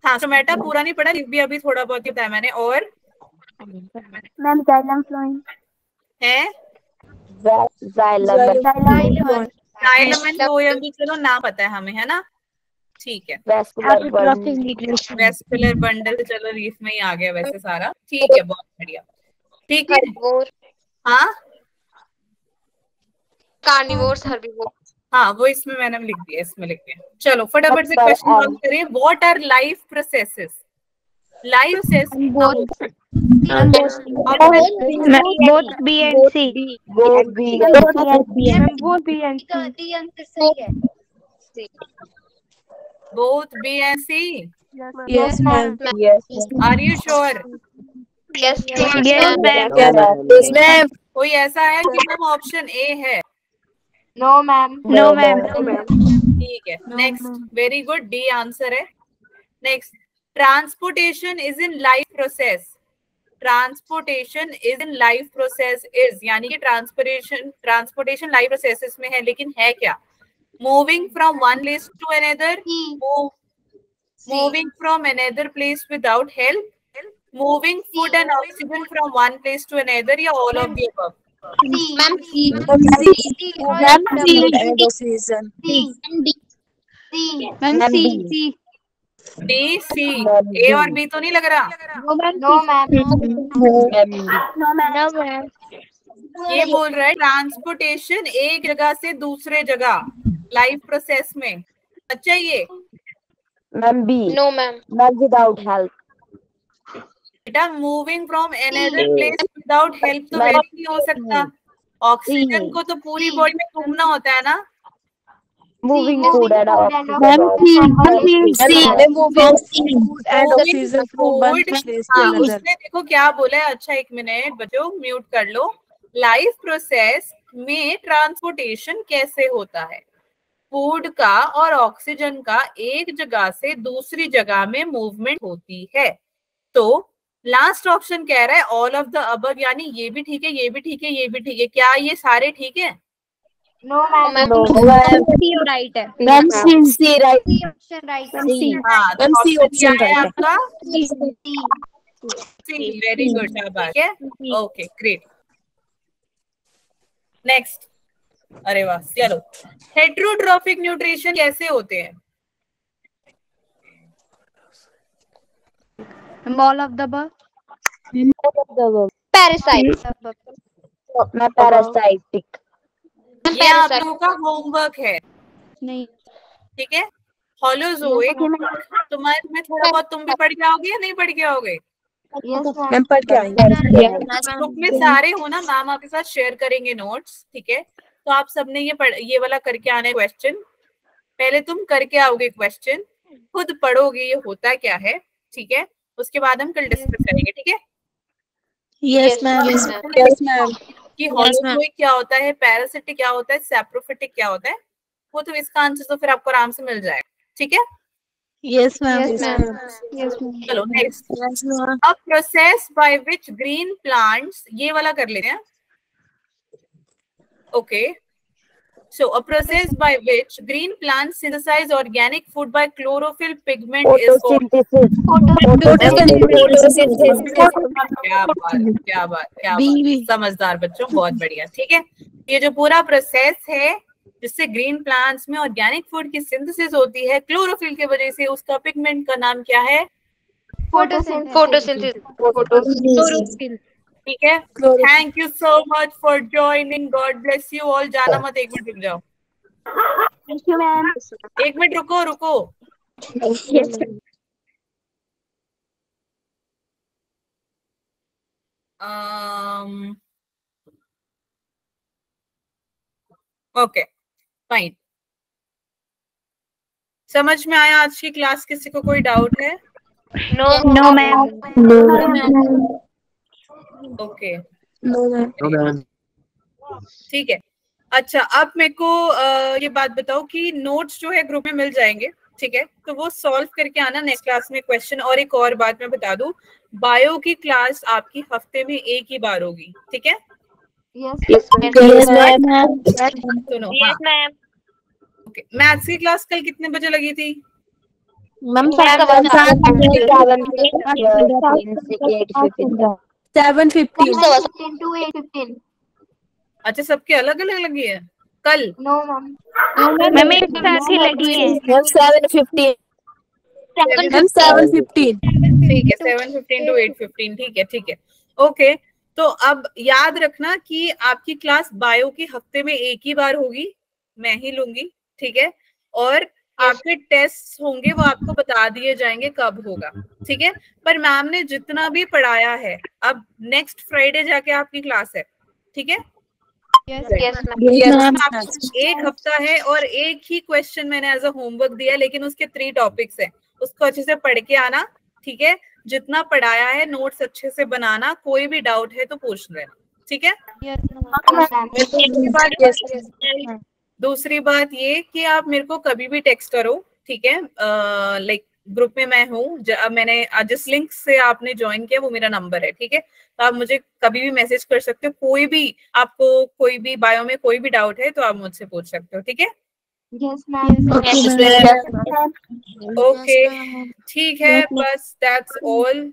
हाँ स्टोमेटा पूरा नहीं पढ़ा, भी अभी थोड़ा बहुत ही बताया मैंने। और मैम जाइलम फ्लोएम है Xylem. जाइलम एंड फ्लोएम भी चलो नाम पता है हमें, है ना, ठीक है। वेस्कुलर बंडल चलो रीफ में ही आ गया वैसे सारा, ठीक है, बहुत बढ़िया, ठीक है। हाँ कार्निवोर्स हर्बिवोर्स। हाँ वो इसमें मैंने लिख दिया, इसमें लिख दिया। चलो फटाफट से क्वेश्चन सॉल्व करिए। What are life processes? Life process both B and C. Both B. both B and C. Yes, ma'am. Yes. Are you sure? Yes, ma'am. कोई ऐसा है कि मैम ऑप्शन ए है? No ma'am No, ma'am. ठीक है, next, very good, D answer है। Next, transportation is in life process. Transportation is in life process is, यानी कि ट्रांसपोर्टेशन लाइफ प्रोसेसेस में है, लेकिन है क्या? Moving from one place to another, moving from another place without help, moving food and oxygen from one place to another, या all of the above? D C. A और B तो नहीं लग रहा? नो मैम ये बोल रहा है ट्रांसपोर्टेशन एक जगह से दूसरे जगह लाइफ प्रोसेस में, अच्छा ये Ma'am B. No, ma'am. Ma'am without help. बेटा moving from another place without help तो वेरी नहीं हो सकता। ऑक्सीजन को तो पूरी बॉडी में घूमना होता है ना। Moving food and oxygen. हाँ, उसने देखो क्या बोला है। अच्छा एक मिनट बच्चों, म्यूट कर लो। लाइफ प्रोसेस में ट्रांसपोर्टेशन कैसे होता है? फूड का और ऑक्सीजन का एक जगह से दूसरी जगह में मूवमेंट होती है। तो लास्ट ऑप्शन कह रहा है ऑल ऑफ द अबव, यानी ये भी ठीक है, ये भी ठीक है, ये भी ठीक है। क्या ये सारे ठीक है? नो मैम राइट है। Ma'am C right. हाँ, तो ऑप्शन क्या है आपका? सी, वेरी गुड, शाबाश है। Okay great. नेक्स्ट, अरे वाह, चलो। हेट्रोट्रोफिक न्यूट्रिशन कैसे होते हैं? All of the above. Parasite. मैं parasitic. ये आप लोगों का होमवर्क है, नहीं ठीक है। हॉलोजोइक तुम्हें थोड़ा बहुत तुम भी पढ़ के आओगे या नहीं पढ़ के आओगे? मैम पढ़ के आएंगे। ग्रुप में सारे हो ना, मैम आपके साथ शेयर करेंगे नोट्स, ठीक है। तो आप सबने ये वाला करके आना है क्वेश्चन। पहले तुम करके आओगे क्वेश्चन, खुद पढ़ोगे ये होता क्या है, ठीक है। उसके बाद हम कल डिस्कस करेंगे, ठीक है। Yes ma'am. Yes ma'am. कि हॉलोजोइक क्या होता है, पैरासिटिक क्या होता है, सैप्रोफिटिक क्या होता है, वो तो इसका आंसर तो फिर आपको आराम से मिल जाएगा, ठीक है। Yes ma'am. चलो next, a process by which green plants, ये वाला कर लेते हैं। Okay, so a process by which green plants synthesize organic food by chlorophyll pigment is called क्या बात, समझदार बच्चों, बहुत बढ़िया, ठीक है। ये जो पूरा प्रोसेस है जिससे ग्रीन प्लांट्स में ऑर्गेनिक फूड की सिंथेसिस होती है क्लोरोफिल की वजह से, उसका पिगमेंट का नाम क्या है? Photosynthesis. ठीक है। Thank you so much for joining, God bless you all. जाना मत, एक मिनट रुक जाओ। Thank you ma'am. एक मिनट रुको। ओके फाइन, समझ में आया आज की क्लास? किसी को कोई डाउट है? No ma'am. Okay no ma'am. ठीक है। अच्छा, अब मेरे को ये बात बताओ कि नोट्स जो है ग्रुप में मिल जाएंगे, ठीक है? तो वो सॉल्व करके आना नेक्स्ट क्लास में क्वेश्चन। और एक और बात मैं बता दूं, बायो की क्लास आपकी हफ्ते में एक ही बार होगी, ठीक है? Yes ma'am. सुनो, हाँ ओके। मैथ्स की क्लास कल कितने बजे लगी थी? Ma'am 7:15 to 8:15। अच्छा, सबके अलग अलग लगी है कल? No ma'am. मैम एक साथ ही लगी है। मैम 7:15। मैम 7:15। ठीक है, 7:15 to 8:15, ठीक है ठीक है ओके। तो अब याद रखना कि आपकी क्लास बायो की हफ्ते में एक ही बार होगी, मैं ही लूंगी, ठीक है? और आपके टेस्ट होंगे वो आपको बता दिए जाएंगे कब होगा, ठीक है? पर मैम ने जितना भी पढ़ाया है, अब नेक्स्ट फ्राइडे जाके आपकी क्लास है, ठीक है? एक हफ्ता है और एक ही क्वेश्चन मैंने एज अ होमवर्क दिया है, लेकिन उसके 3 टॉपिक्स हैं, उसको अच्छे से पढ़ के आना, ठीक है? जितना पढ़ाया है नोट्स अच्छे से बनाना, कोई भी डाउट है तो पूछ लेना, ठीक है? दूसरी बात ये कि आप मेरे को कभी भी टेक्स्ट करो, ठीक है? लाइक ग्रुप में मैं हूँ, मैंने जिस लिंक से आपने ज्वाइन किया वो मेरा नंबर है, ठीक है? तो आप मुझे कभी भी मैसेज कर सकते हो, कोई भी आपको कोई भी बायो में कोई भी डाउट है तो आप मुझसे पूछ सकते हो, ठीक है? Yes ma'am. ओके ठीक है, बस दैट्स ऑल।